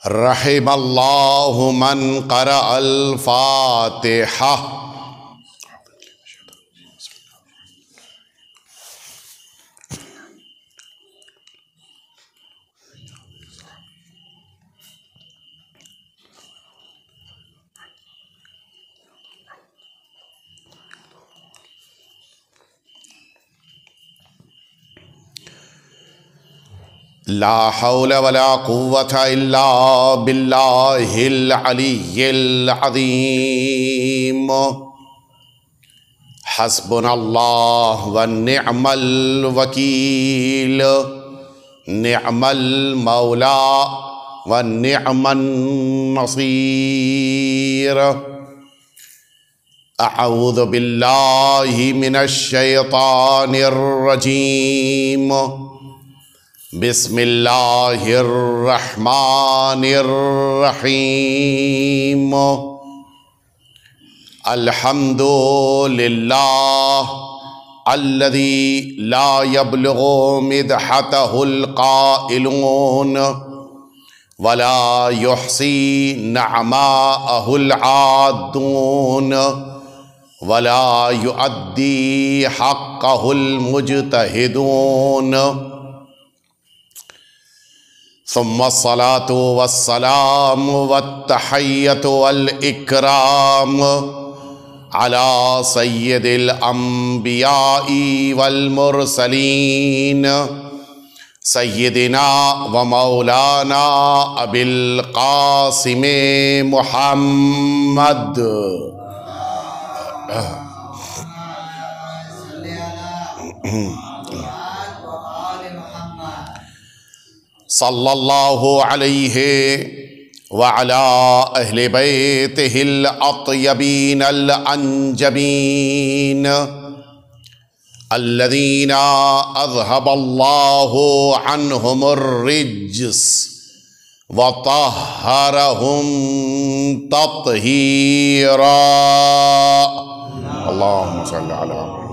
رحم اللہ من قرأ الفاتحہ۔ لا حول ولا قوة إلا بالله العلي العظيم۔ حسبنا الله ونعم الوكيل، نعم المولى ونعم النصير۔ أعوذ بالله من الشيطان الرجيم، بسم اللہ الرحمن الرحیم۔ الحمد للہ الذی لا یبلغ مدحتہ القائلون ولا یحصی نعماءہ العادون ولا یؤدی حقہ المجتہدون۔ ثم الصلاة والسلام والتحية والإكرام على سيد الأنبياء والمرسلين سيدنا ومولانا أبي القاسم محمد صلی اللہ علیہ وعلا اہل بیتہ الاطیبین الانجبین الذین اذہب اللہ عنہم الرجس وطہرہم تطہیرا۔ اللہم صلی علی محمد۔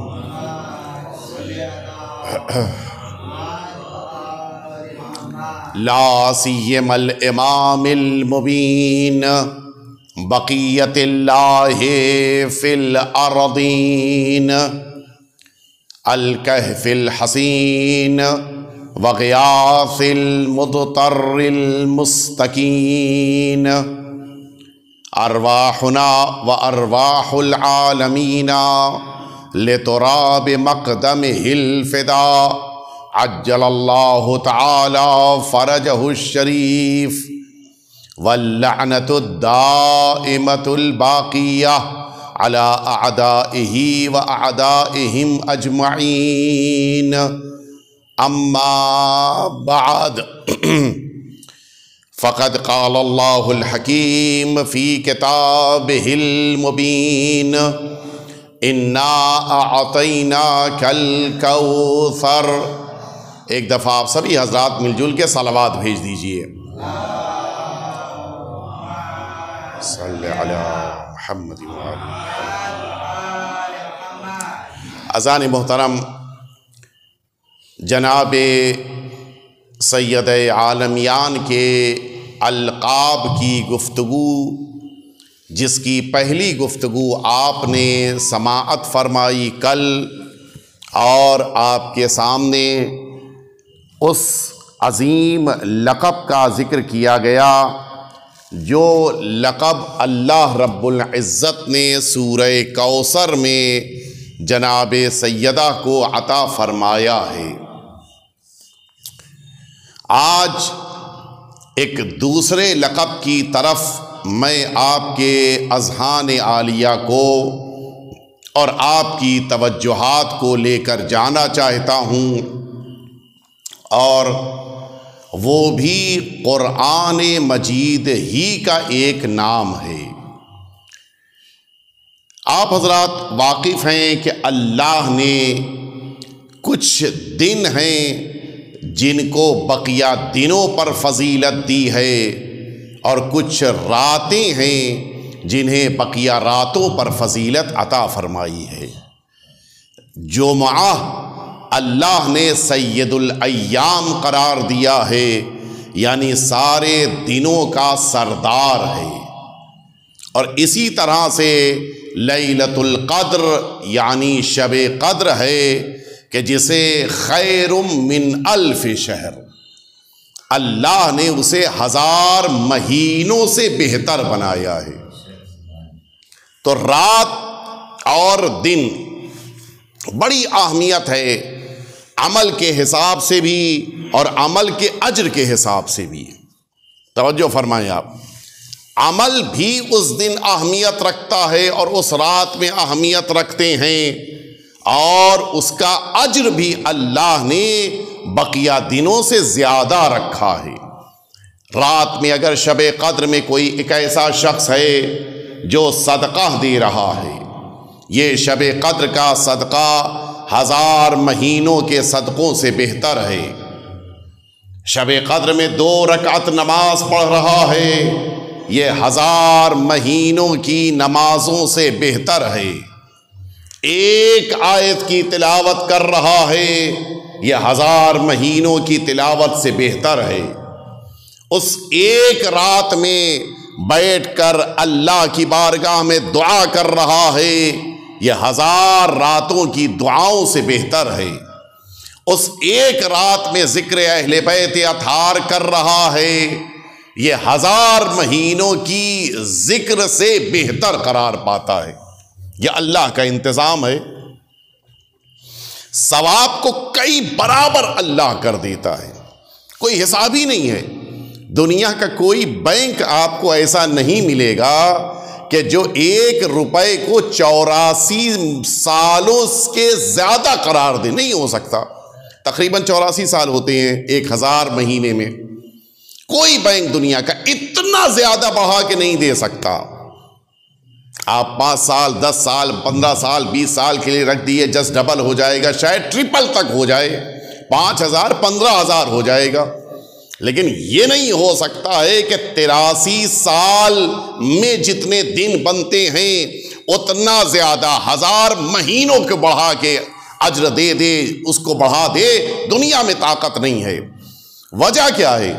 لا سیما الامام المبین بقیت اللہ فی الارضین الکہف الحسین وغیاث المضطر المستکین۔ ارواحنا وارواح العالمین لتراب مقدمہ الفدا عجل اللہ تعالی فرجہ الشریف واللعنۃ الدائمۃ الباقیہ علی اعدائہ واعدائہم اجمعین۔ اما بعد فقد قال اللہ الحکیم فی کتابہ المبین انا اعطیناک الکوثر۔ ایک دفعہ آپ سبھی حضرات مل جل کے صلوات بھیج دیجئے۔ صلی علی محمد اذان محترم، جناب سید عالمیان کے القاب کی گفتگو، جس کی پہلی گفتگو آپ نے سماعت فرمائی کل، اور آپ کے سامنے اس عظیم لقب کا ذکر کیا گیا جو لقب اللہ رب العزت نے سورہ کوثر میں جناب سیدہ کو عطا فرمایا ہے۔ آج ایک دوسرے لقب کی طرف میں آپ کے اذہان عالیہ کو اور آپ کی توجہات کو لے کر جانا چاہتا ہوں، اور وہ بھی قرآن مجید ہی کا ایک نام ہے۔ آپ حضرات واقف ہیں کہ اللہ نے کچھ دن ہیں جن کو بقیہ دنوں پر فضیلت دی ہے، اور کچھ راتیں ہیں جنہیں بقیہ راتوں پر فضیلت عطا فرمائی ہے۔ جمعہ اللہ نے سید الایام قرار دیا ہے، یعنی سارے دنوں کا سردار ہے۔ اور اسی طرح سے لیلۃ القدر یعنی شب قدر ہے کہ جسے خیر من الف شہر، اللہ نے اسے 1000 مہینوں سے بہتر بنایا ہے۔ تو رات اور دن بڑی اہمیت ہے، عمل کے حساب سے بھی اور عمل کے اجر کے حساب سے بھی۔ توجہ فرمائیں آپ، عمل بھی اس دن اہمیت رکھتا ہے اور اس رات میں اہمیت رکھتے ہیں، اور اس کا اجر بھی اللہ نے بقیہ دنوں سے زیادہ رکھا ہے۔ رات میں اگر شب قدر میں کوئی ایک ایسا شخص ہے جو صدقہ دے رہا ہے، یہ شب قدر کا صدقہ 1000 مہینوں کے صدقوں سے بہتر ہے۔ شب قدر میں 2 رکعت نماز پڑھ رہا ہے، یہ 1000 مہینوں کی نمازوں سے بہتر ہے۔ ایک آیت کی تلاوت کر رہا ہے، یہ 1000 مہینوں کی تلاوت سے بہتر ہے۔ اس ایک رات میں بیٹھ کر اللہ کی بارگاہ میں دعا کر رہا ہے، یہ 1000 راتوں کی دعاؤں سے بہتر ہے۔ اس ایک رات میں ذکر اہل بیت اطہار کر رہا ہے، یہ 1000 مہینوں کی ذکر سے بہتر قرار پاتا ہے۔ یہ اللہ کا انتظام ہے، ثواب کو کئی برابر اللہ کر دیتا ہے، کوئی حساب ہی نہیں ہے۔ دنیا کا کوئی بینک آپ کو ایسا نہیں ملے گا کہ جو 1 روپے کو 84 سالوں کے زیادہ قرار دے، نہیں ہو سکتا۔ تقریباً 84 سال ہوتے ہیں 1000 مہینے میں، کوئی بینک دنیا کا اتنا زیادہ بڑھا کے نہیں دے سکتا۔ آپ 5 سال 10 سال 15 سال 20 سال کے لیے رکھ دیے، جسٹ ڈبل ہو جائے گا، شاید ٹرپل تک ہو جائے، 5000 15000 ہو جائے گا۔ لیکن یہ نہیں ہو سکتا ہے کہ 83 سال میں جتنے دن بنتے ہیں اتنا زیادہ 1000 مہینوں کو بڑھا کے اجر دے دے، اس کو بڑھا دے۔ دنیا میں طاقت نہیں ہے۔ وجہ کیا ہے؟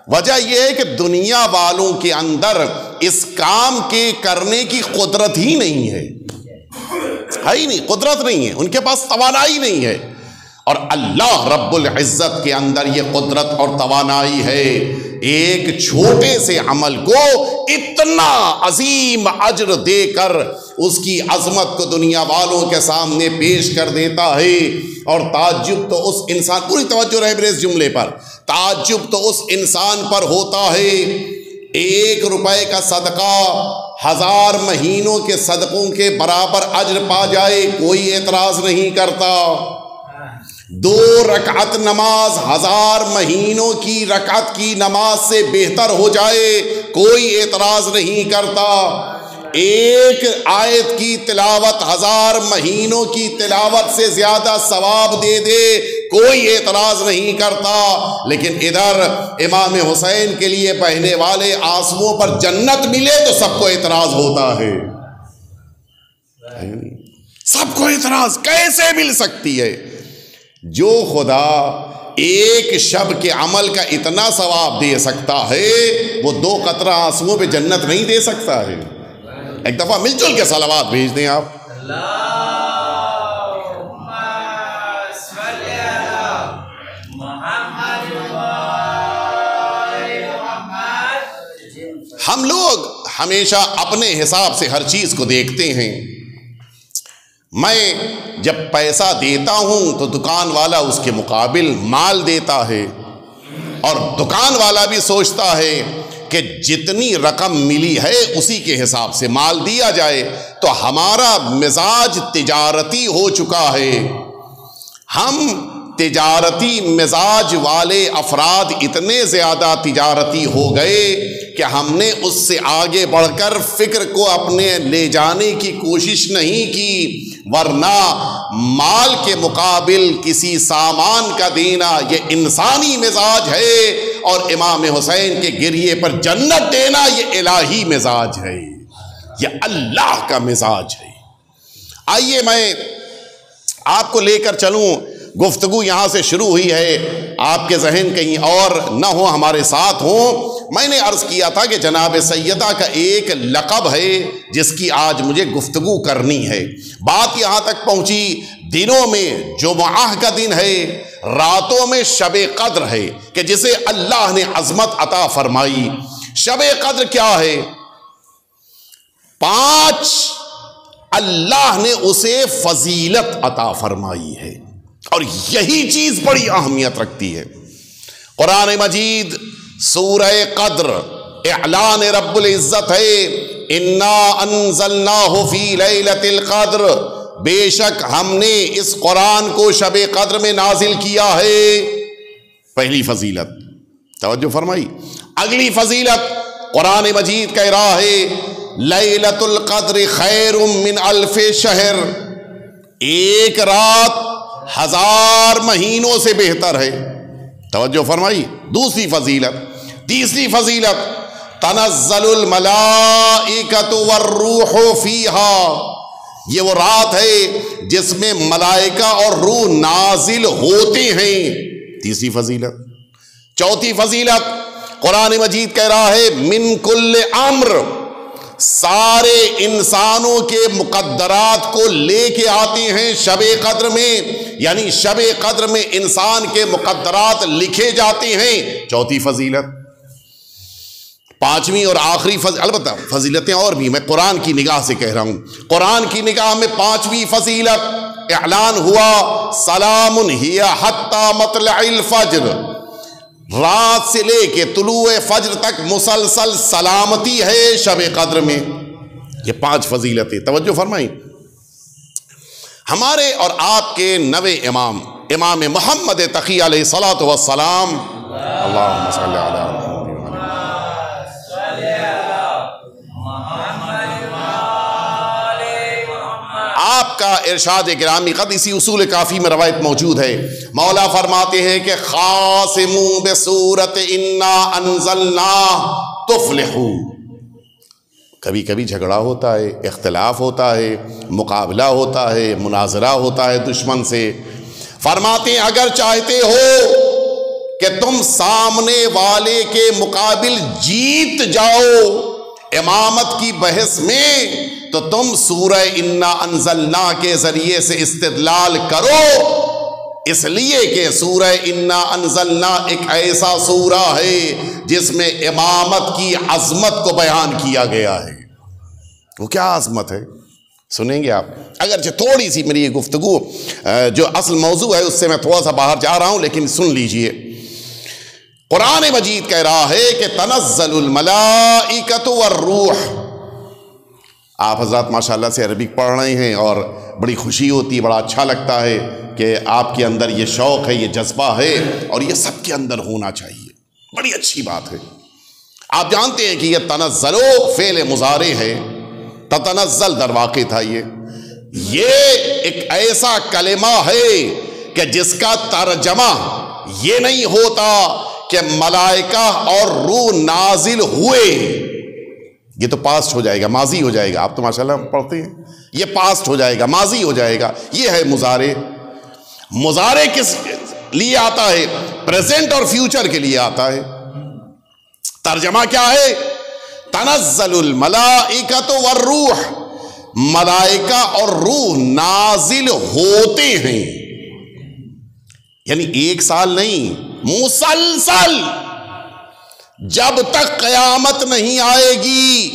وجہ یہ ہے کہ دنیا والوں کے اندر اس کام کے کرنے کی قدرت ہی نہیں ہے ہی نہیں، قدرت نہیں ہے، ان کے پاس توانائی نہیں ہے۔ اور اللہ رب العزت کے اندر یہ قدرت اور توانائی ہے، ایک چھوٹے سے عمل کو اتنا عظیم اجر دے کر اس کی عظمت کو دنیا والوں کے سامنے پیش کر دیتا ہے۔ اور تعجب تو اس انسان، پوری توجہ رہے میرے اس جملے پر، تعجب تو اس انسان پر ہوتا ہے 1 روپے کا صدقہ 1000 مہینوں کے صدقوں کے برابر اجر پا جائے، کوئی اعتراض نہیں کرتا۔ 2 رکعت نماز 1000 مہینوں کی رکعت کی نماز سے بہتر ہو جائے، کوئی اعتراض نہیں کرتا۔ 1 آیت کی تلاوت 1000 مہینوں کی تلاوت سے زیادہ ثواب دے دے، کوئی اعتراض نہیں کرتا۔ لیکن ادھر امام حسین کے لیے بہنے والے آنسوؤں پر جنت ملے تو سب کو اعتراض ہوتا ہے، سب کو اعتراض کیسے مل سکتی ہے؟ جو خدا ایک شب کے عمل کا اتنا ثواب دے سکتا ہے، وہ 2 قطرہ آنسوؤں پہ جنت نہیں دے سکتا ہے؟ ایک دفعہ مل جل کے صلوات بھیج دیں آپ۔ ہم لوگ ہمیشہ اپنے حساب سے ہر چیز کو دیکھتے ہیں۔ میں جب پیسہ دیتا ہوں تو دکان والا اس کے مقابل مال دیتا ہے، اور دکان والا بھی سوچتا ہے کہ جتنی رقم ملی ہے اسی کے حساب سے مال دیا جائے۔ تو ہمارا مزاج تجارتی ہو چکا ہے، ہم تجارتی مزاج والے افراد اتنے زیادہ تجارتی ہو گئے کہ ہم نے اس سے آگے بڑھ کر فکر کو اپنے لے جانے کی کوشش نہیں کی، ورنہ مال کے مقابل کسی سامان کا دینا یہ انسانی مزاج ہے، اور امام حسین کے گریے پر جنت دینا یہ الہی مزاج ہے، یہ اللہ کا مزاج ہے۔ آئیے میں آپ کو لے کر چلوں گفتگو یہاں سے شروع ہوئی ہے، آپ کے ذہن کہیں اور نہ ہو، ہمارے ساتھ ہوں۔ میں نے عرض کیا تھا کہ جناب سیدہ کا ایک لقب ہے جس کی آج مجھے گفتگو کرنی ہے۔ بات یہاں تک پہنچی، دنوں میں جمعہ کا دن ہے، راتوں میں شب قدر ہے کہ جسے اللہ نے عظمت عطا فرمائی۔ شب قدر کیا ہے؟ 5 اللہ نے اسے فضیلت عطا فرمائی ہے، اور یہی چیز بڑی اہمیت رکھتی ہے۔ قرآن مجید سورہ قدر اعلان رب العزت ہے، انا انزلناہ فی لیلۃ القدر، بے شک ہم نے اس قرآن کو شب قدر میں نازل کیا ہے۔ پہلی فضیلت توجہ فرمائی۔ اگلی فضیلت قرآن مجید کہہ رہا ہے لیلۃ القدر خیر من الف شہر، ایک رات 1000 مہینوں سے بہتر ہے۔ توجہ فرمائی۔ دوسری فضیلت، تیسری فضیلت، تنزل الملائکۃ والروح فیہا، یہ وہ رات ہے جس میں ملائکہ اور روح نازل ہوتے ہیں۔ تیسری فضیلت۔ چوتھی فضیلت قرآن مجید کہہ رہا ہے من کل امر، سارے انسانوں کے مقدرات کو لے کے آتے ہیں شب قدر میں، یعنی شب قدر میں انسان کے مقدرات لکھے جاتے ہیں۔ چوتھی فضیلت۔ پانچویں اور آخری البتہ فضیلتیں اور بھی میں قرآن کی نگاہ سے کہہ رہا ہوں۔ قرآن کی نگاہ میں پانچویں فضیلت اعلان ہوا سلام ہی حتی مطلع الفجر، رات سے لے کے طلوع فجر تک مسلسل سلامتی ہے شب قدر میں۔ یہ 5 فضیلتیں توجہ فرمائیں۔ ہمارے اور آپ کے نوے امام محمد تقی علیہ الصلوۃ والسلام، اللہم صلی علی آپ کا ارشاد گرامی قد اسی اصول کافی میں روایت موجود ہے۔ مولا فرماتے ہیں کہ خاصموا بسورۃ انا انزلناہ تفلحوا۔ کبھی کبھی جھگڑا ہوتا ہے، اختلاف ہوتا ہے، مقابلہ ہوتا ہے، مناظرہ ہوتا ہے دشمن سے۔ فرماتے ہیں اگر چاہتے ہو کہ تم سامنے والے کے مقابل جیت جاؤ امامت کی بحث میں، تو تم سورہ انا انزلنا کے ذریعے سے استدلال کرو، اس لیے کہ سورہ انا انزلنا ایک ایسا سورہ ہے جس میں امامت کی عظمت کو بیان کیا گیا ہے۔ وہ کیا عظمت ہے سنیں گے آپ، اگرچہ تھوڑی سی میری یہ گفتگو جو اصل موضوع ہے اس سے میں تھوڑا سا باہر جا رہا ہوں، لیکن سن لیجئے۔ قرآن مجید کہہ رہا ہے کہ تنزل الملائکۃ والروح۔ آپ حضرات ماشاءاللہ سے عربک پڑھ رہے ہیں اور بڑی خوشی ہوتی ہے، بڑا اچھا لگتا ہے کہ آپ کے اندر یہ شوق ہے، یہ جذبہ ہے، اور یہ سب کے اندر ہونا چاہیے، بڑی اچھی بات ہے۔ آپ جانتے ہیں کہ یہ تنزلو فعل مضارع ہے، تتنزل در واقع تھا۔ یہ ایک ایسا کلمہ ہے کہ جس کا ترجمہ یہ نہیں ہوتا کہ ملائکہ اور روح نازل ہوئے، یہ تو پاسٹ ہو جائے گا، ماضی ہو جائے گا۔ آپ تو ماشاءاللہ پڑھتے ہیں، یہ پاسٹ ہو جائے گا، ماضی ہو جائے گا۔ یہ ہے مضارع۔ مضارع کس لیے آتا ہے؟ پریزنٹ اور فیوچر کے لیے آتا ہے۔ ترجمہ کیا ہے؟ تنزل الملائکۃ والروح، ملائکہ اور روح نازل ہوتے ہیں، یعنی 1 سال نہیں، مسلسل جب تک قیامت نہیں آئے گی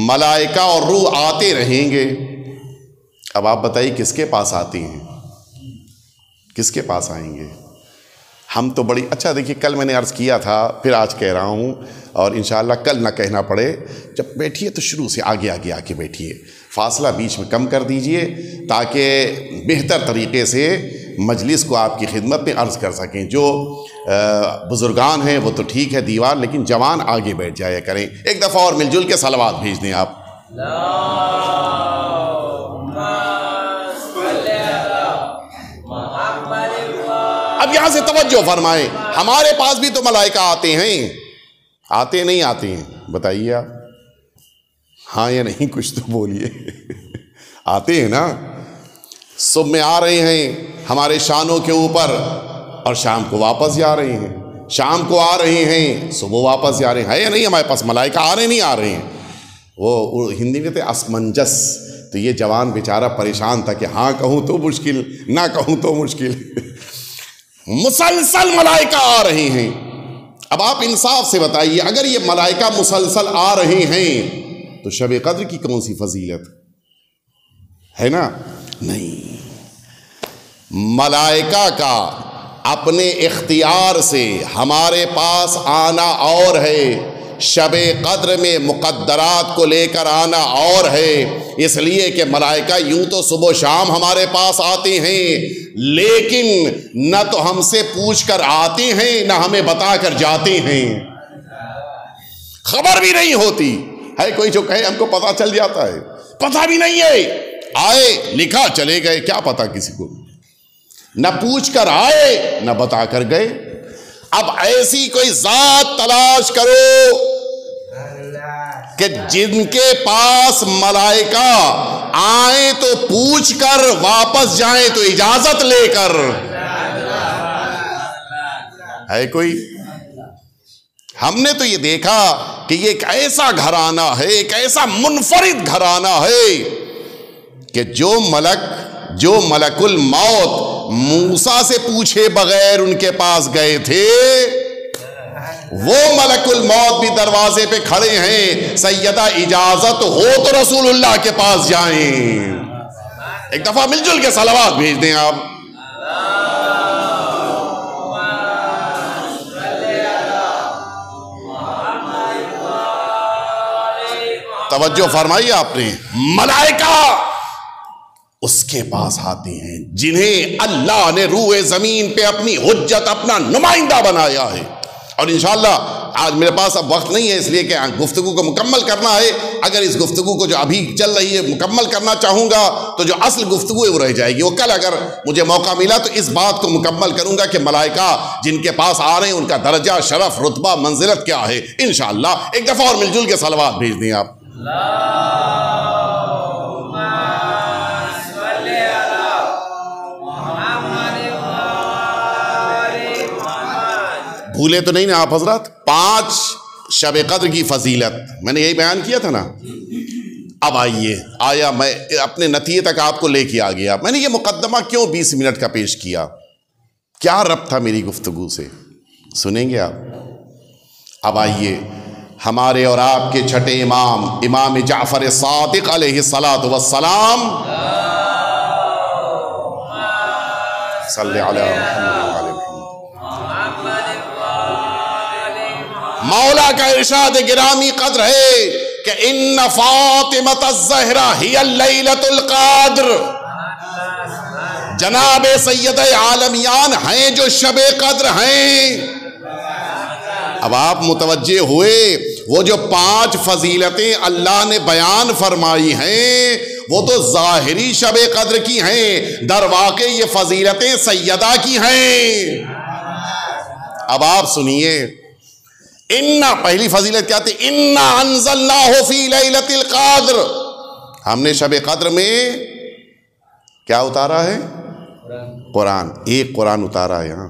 ملائکہ اور روح آتے رہیں گے۔ اب آپ بتائیے کس کے پاس آتے ہیں، کس کے پاس آئیں گے؟ ہم تو بڑی اچھا دیکھیے، کل میں نے عرض کیا تھا، پھر آج کہہ رہا ہوں، اور انشاءاللہ کل نہ کہنا پڑے، جب بیٹھیے تو شروع سے آگے آگے آ کے بیٹھیے، فاصلہ بیچ میں کم کر دیجئے تاکہ بہتر طریقے سے مجلس کو آپ کی خدمت میں عرض کر سکیں۔ جو بزرگان ہیں وہ تو ٹھیک ہے دیوار، لیکن جوان آگے بیٹھ جایا کریں۔ ایک دفعہ اور مل جل کے صلوات بھیج دیں آپ۔ اب یہاں سے توجہ فرمائیں، ہمارے پاس بھی تو ملائکہ آتے ہیں، آتے نہیں آتے ہیں؟ بتائیے آپ، ہاں یا نہیں، کچھ تو بولیے۔ آتے ہیں نا؟ صبح میں آ رہے ہیں ہمارے شانوں کے اوپر اور شام کو واپس جا رہے ہیں، شام کو آ رہے ہیں صبح واپس جا رہے ہیں. ہے یا نہیں ہمارے پاس ملائکہ آ رہے نہیں آ رہے ہیں؟ وہ ہندی میں کہتے اسمنجس. تو یہ جوان بیچارہ پریشان تھا کہ ہاں کہوں تو مشکل، نہ کہوں تو مشکل. مسلسل ملائکہ آ رہے ہیں. اب آپ انصاف سے بتائیے اگر یہ ملائکہ مسلسل آ رہے ہیں تو شب قدر کی کون سی فضیلت ہے؟ نا نہیں. ملائکہ کا اپنے اختیار سے ہمارے پاس آنا اور ہے، شب قدر میں مقدرات کو لے کر آنا اور ہے. اس لیے کہ ملائکہ یوں تو صبح و شام ہمارے پاس آتے ہیں، لیکن نہ تو ہم سے پوچھ کر آتے ہیں نہ ہمیں بتا کر جاتے ہیں. خبر بھی نہیں ہوتی ہے. کوئی جو کہے ہم کو پتا چل جاتا ہے، پتا بھی نہیں ہے. آئے لکھا چلے گئے، کیا پتا کسی کو. نہ پوچھ کر آئے نہ بتا کر گئے. اب ایسی کوئی ذات تلاش کرو کہ جن کے پاس ملائکہ آئیں تو پوچھ کر واپس جائیں تو اجازت لے کر. ہے کوئی؟ ہم نے تو یہ دیکھا کہ یہ ایک ایسا گھرانہ ہے، ایک ایسا منفرد گھرانہ ہے کہ جو ملک الموت موسیٰ سے پوچھے بغیر ان کے پاس گئے تھے، وہ ملک الموت بھی دروازے پہ کھڑے ہیں. سیدہ اجازت ہو تو رسول اللہ کے پاس جائیں. ایک دفعہ مل جل کے صلوات بھیج دیں آپ. توجہ فرمائی آپ نے. ملائکہ اس کے پاس آتے ہیں جنہیں اللہ نے روئے زمین پہ اپنی حجت، اپنا نمائندہ بنایا ہے. اور انشاءاللہ آج میرے پاس اب وقت نہیں ہے اس لیے کہ گفتگو کو مکمل کرنا ہے. اگر اس گفتگو کو جو ابھی چل رہی ہے مکمل کرنا چاہوں گا تو جو اصل گفتگو ہے وہ رہ جائے گی. وہ کل اگر مجھے موقع ملا تو اس بات کو مکمل کروں گا کہ ملائکہ جن کے پاس آ رہے ہیں ان کا درجہ، شرف، رتبہ، منزلت کیا ہے. انشاءاللہ ایک دفعہ اور مل جل کے صلوات بھیج دیں آپ. بھولے تو نہیں نا آپ حضرات؟ 5 شب قدر کی فضیلت میں نے یہی بیان کیا تھا نا. اب آیا میں اپنے نتیجے تک آپ کو لے کے آ گیا. میں نے یہ مقدمہ کیوں 20 منٹ کا پیش کیا؟ کیا ربط تھا میری گفتگو سے؟ سنیں گے آپ. اب آئیے ہمارے اور آپ کے چھٹے امام جعفر صادق علیہ الصلاۃ والسلام، صلی علی محمد. مولا کا ارشاد گرامی قدر ہے کہ ان فاطمۃ الزہرا ہی اللیلۃ القدر. جناب سید عالمیان ہیں جو شب قدر ہیں. اب آپ متوجہ ہوئے وہ جو 5 فضیلتیں اللہ نے بیان فرمائی ہیں وہ تو ظاہری شب قدر کی ہیں، در واقع یہ فضیلتیں سیدہ کی ہیں. اب آپ سنیے. پہلی فضیلت کیا تھی؟ انا انزلناہ فی لیلۃ القدر. ہم نے شب قدر میں کیا اتارا ہے؟ قرآن. ایک قرآن اتارا ہے. یہاں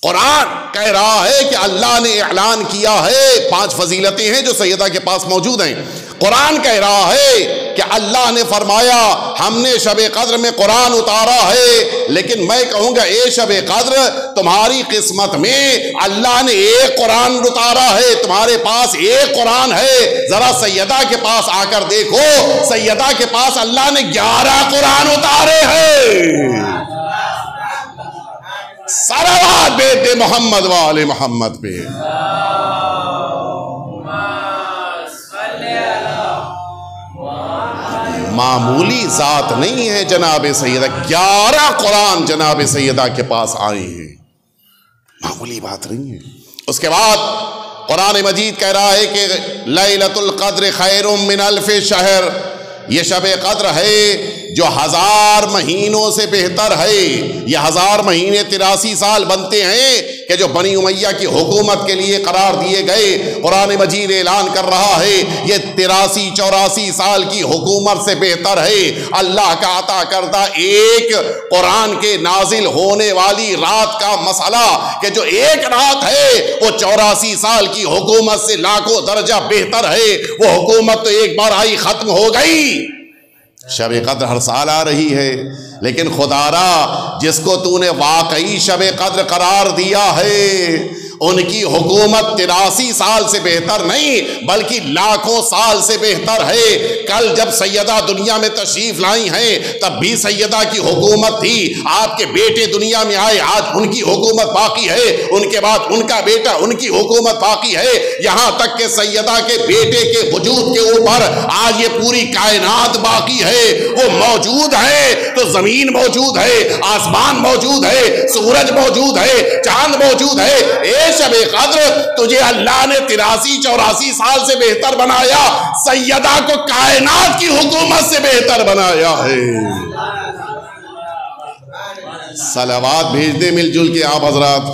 قرآن کہہ رہا ہے کہ اللہ نے اعلان کیا ہے 5 فضیلتیں ہیں جو سیدہ کے پاس موجود ہیں. قرآن کہہ رہا ہے کہ اللہ نے فرمایا ہم نے شب قدر میں قرآن اتارا ہے. لیکن میں کہوں گا اے شب قدر تمہاری قسمت میں اللہ نے ایک قرآن اتارا ہے، تمہارے پاس ایک قرآن ہے. ذرا سیدہ کے پاس آ کر دیکھو، سیدہ کے پاس اللہ نے 11 قرآن اتارے ہیں. صلوات بیت محمد وآل محمد پہ. معمولی ذات نہیں ہے جناب سیدہ. 11 قرآن جناب سیدہ کے پاس آئے ہیں، معمولی بات نہیں ہے. اس کے بعد قرآن مجید کہہ رہا ہے کہ لیلۃ القدر خیر من الف شہر. یہ شب قدر ہے جو 1000 مہینوں سے بہتر ہے. یہ 1000 مہینے 83 سال بنتے ہیں کہ جو بنی امیہ کی حکومت کے لیے قرار دیے گئے. قرآن مجید اعلان کر رہا ہے یہ 83-84 سال کی حکومت سے بہتر ہے. اللہ کا عطا کردہ ایک قرآن کے نازل ہونے والی رات کا مسئلہ کہ جو ایک رات ہے وہ 84 سال کی حکومت سے لاکھوں درجہ بہتر ہے. وہ حکومت تو ایک بار آئی ختم ہو گئی. شب قدر ہر سال آ رہی ہے، لیکن خدا را جس کو تو نے واقعی شب قدر قرار دیا ہے ان کی حکومت 83 سال سے بہتر نہیں بلکہ لاکھوں سال سے بہتر ہے. کل جب سیدہ دنیا میں تشریف لائی ہیں تب بھی سیدہ کی حکومت تھی. آپ کے بیٹے دنیا میں آئے، آج ان کی حکومت باقی ہے. ان کے بعد ان کا بیٹا، ان کی حکومت باقی ہے. یہاں تک کہ سیدہ کے بیٹے کے وجود کے اوپر آج یہ پوری کائنات باقی ہے. وہ موجود ہے تو زمین موجود ہے، آسمان موجود ہے، سورج موجود ہے، چاند موجود ہے. شب قدر تجھے اللہ نے 83-84 سال سے بہتر بنایا، سیدہ کو کائنات کی حکومت سے بہتر بنایا ہے. صلوات بھیج دیں مل جل کے آپ حضرات.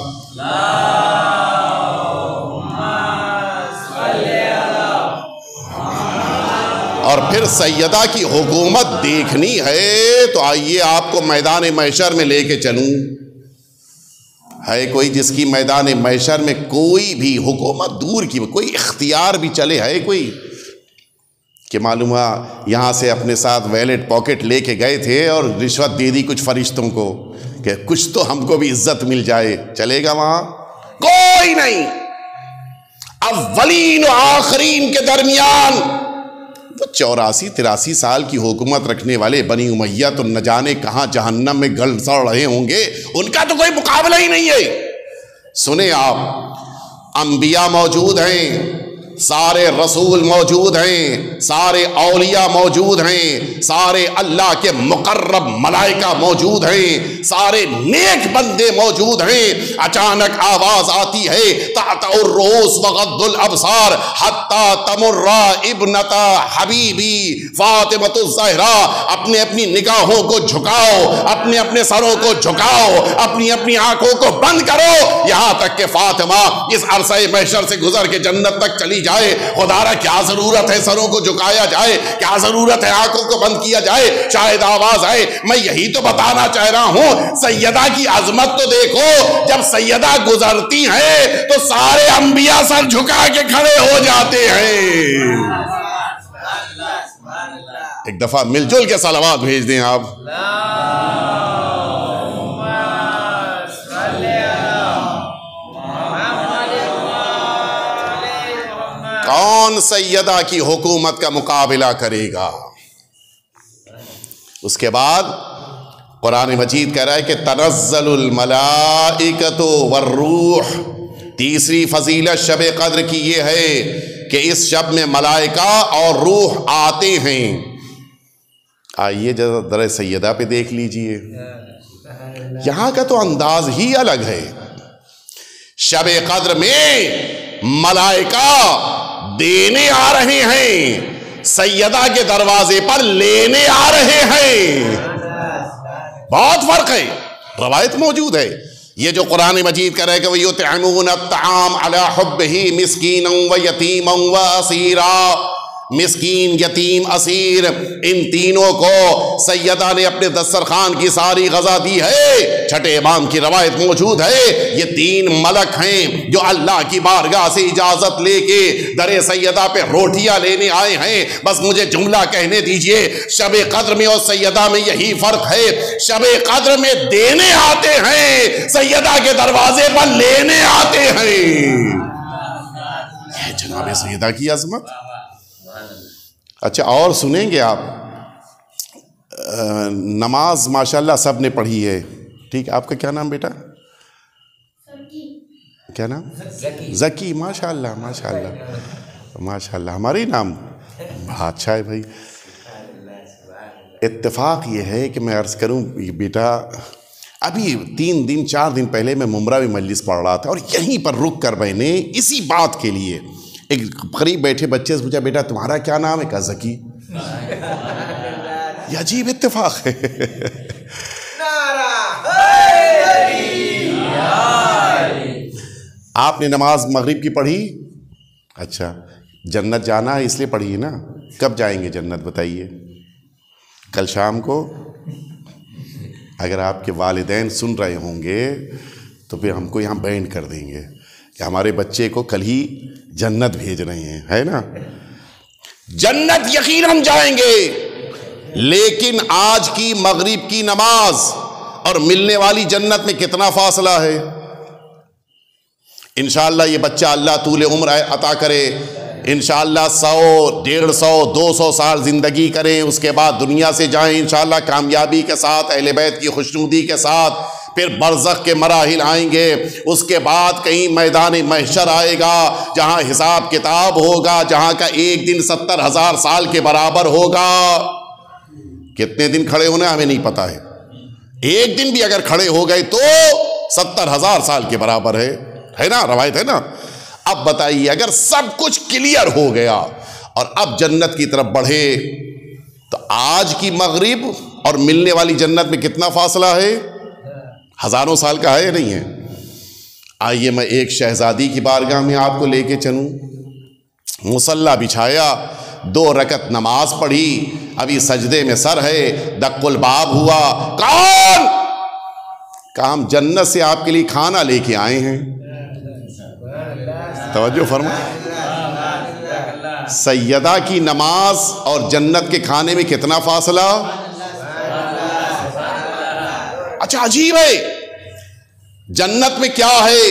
اور پھر سیدہ کی حکومت دیکھنی ہے تو آئیے آپ کو میدان محشر میں لے کے چلوں. ہے کوئی جس کی میدان محشر میں کوئی بھی حکومت دور کی کوئی اختیار بھی چلے؟ ہے کوئی کہ معلوم ہوا یہاں سے اپنے ساتھ ویلٹ پاکٹ لے کے گئے تھے اور رشوت دے دی کچھ فرشتوں کو کہ کچھ تو ہم کو بھی عزت مل جائے؟ چلے گا وہاں؟ کوئی نہیں. اولین و آخرین کے درمیان وہ 84-83 سال کی حکومت رکھنے والے بنی امیہ تو نہ جانے کہاں جہنم میں گل سڑ رہے ہوں گے. ان کا تو کوئی مقابلہ ہی نہیں ہے. سنیں آپ، انبیاء موجود ہیں، سارے رسول موجود ہیں، سارے اولیاء موجود ہیں، سارے اللہ کے مقرب ملائکہ موجود ہیں، سارے نیک بندے موجود ہیں. اچانک آواز آتی ہے تحت الرؤوس وغض الابصار حتی تمر ابنۃ حبیبی فاطمۃ الزہراء. اپنے اپنی نگاہوں کو جھکاؤ، اپنے اپنے سروں کو جھکاؤ، اپنی اپنی آنکھوں کو بند کرو یہاں تک کہ فاطمہ اس عرصہ محشر سے گزر کے جنت تک چلی جائے. خدا را کیا ضرورت ہے سروں کو جھکایا جائے؟ کیا ضرورت ہے آنکھوں کو بند کیا جائے؟ شاید آواز آئے. میں یہی تو بتانا چاہ رہا ہوں، سیدہ کی عظمت تو دیکھو. جب سیدہ گزرتی ہیں تو سارے انبیاء سر جھکا کے کھڑے ہو جاتے ہیں. ایک دفعہ مل جل کے صلوات بھیج دیں آپ. کون سیدہ کی حکومت کا مقابلہ کرے گا؟ اس کے بعد قرآن مجید کہہ رہا ہے کہ تنزل الملائکۃ والروح. تیسری فضیلت شب قدر کی یہ ہے کہ اس شب میں ملائکہ اور روح آتے ہیں. آئیے ذرا سیدہ پہ دیکھ لیجئے، یہاں کا تو انداز ہی الگ ہے. شب قدر میں ملائکہ دینے آ رہے ہیں، سیدہ کے دروازے پر لینے آ رہے ہیں. بہت فرق ہے. روایت موجود ہے یہ جو قرآن مجید کہہ رہے کہ وَيُطْعِمُونَ الطَّعَامَ عَلَىٰ حُبِّهِ مِسْكِينًا وَيَتِيمًا وَأَسِيرًا. مسکین، یتیم، اسیر، ان تینوں کو سیدہ نے اپنے دسترخوان کی ساری غذا دی ہے. چھٹے امام کی روایت موجود ہے یہ 3 ملک ہیں جو اللہ کی بارگاہ سے اجازت لے کے در سیدہ پہ روٹیاں لینے آئے ہیں. بس مجھے جملہ کہنے دیجئے، شب قدر میں اور سیدہ میں یہی فرق ہے. شب قدر میں دینے آتے ہیں، سیدہ کے دروازے پر لینے آتے ہیں. جناب سیدہ کی عظمت. اچھا اور سنیں گے آپ، نماز ماشاءاللہ سب نے پڑھی ہے، ٹھیک. آپ کا کیا نام بیٹا؟ کیا نام؟ زکی. ماشاءاللہ ماشاءاللہ ماشاءاللہ، ہمارے نام اچھا ہے بھائی. اتفاق یہ ہے کہ میں عرض کروں بیٹا، ابھی 3 دن 4 دن پہلے میں ممرہ میں مجلس پڑھ رہا تھا اور یہیں پر رک کر میں نے اسی بات کے لیے ایک قریب بیٹھے بچے سے پوچھا بیٹا تمہارا کیا نام ہے؟ کہا زکی. یہ عجیب اتفاق ہے. آپ نے نماز مغرب کی پڑھی؟ اچھا، جنت جانا ہے اس لیے پڑھی نا. کب جائیں گے جنت بتائیے؟ کل شام کو. اگر آپ کے والدین سن رہے ہوں گے تو پھر ہم کو یہاں بینڈ کر دیں گے کہ ہمارے بچے کو کل ہی جنت بھیج رہے ہیں، ہے نا. جنت یقیناً جائیں گے، لیکن آج کی مغرب کی نماز اور ملنے والی جنت میں کتنا فاصلہ ہے؟ انشاءاللہ یہ بچہ اللہ طول عمر عطا کرے، انشاءاللہ 100 150 200 سال زندگی کریں، اس کے بعد دنیا سے جائیں انشاءاللہ کامیابی کے ساتھ، اہل بیت کی خوشنودی کے ساتھ. پھر برزخ کے مراحل آئیں گے، اس کے بعد کہیں میدان محشر آئے گا جہاں حساب کتاب ہوگا، جہاں کا ایک دن 70,000 سال کے برابر ہوگا. کتنے دن کھڑے ہونے ہمیں نہیں پتا ہے، ایک دن بھی اگر کھڑے ہو گئے تو 70,000 سال کے برابر ہے نا، روایت ہے نا. اب بتائیے اگر سب کچھ کلیئر ہو گیا اور اب جنت کی طرف بڑھے تو آج کی مغرب اور ملنے والی جنت میں کتنا فاصلہ ہے؟ ہزاروں سال کا ہے یا نہیں ہے؟ آئیے میں ایک شہزادی کی بارگاہ میں آپ کو لے کے چلوں. مصلی بچھایا، 2 رکعت نماز پڑھی، ابھی سجدے میں سر ہے، دق الباب ہوا. کون؟ کہا ہم جنت سے آپ کے لیے کھانا لے کے آئے ہیں. توجہ فرما. سیدہ کی نماز اور جنت کے کھانے میں کتنا فاصلہ؟ اچھا عجیب ہے. جنت میں کیا ہے؟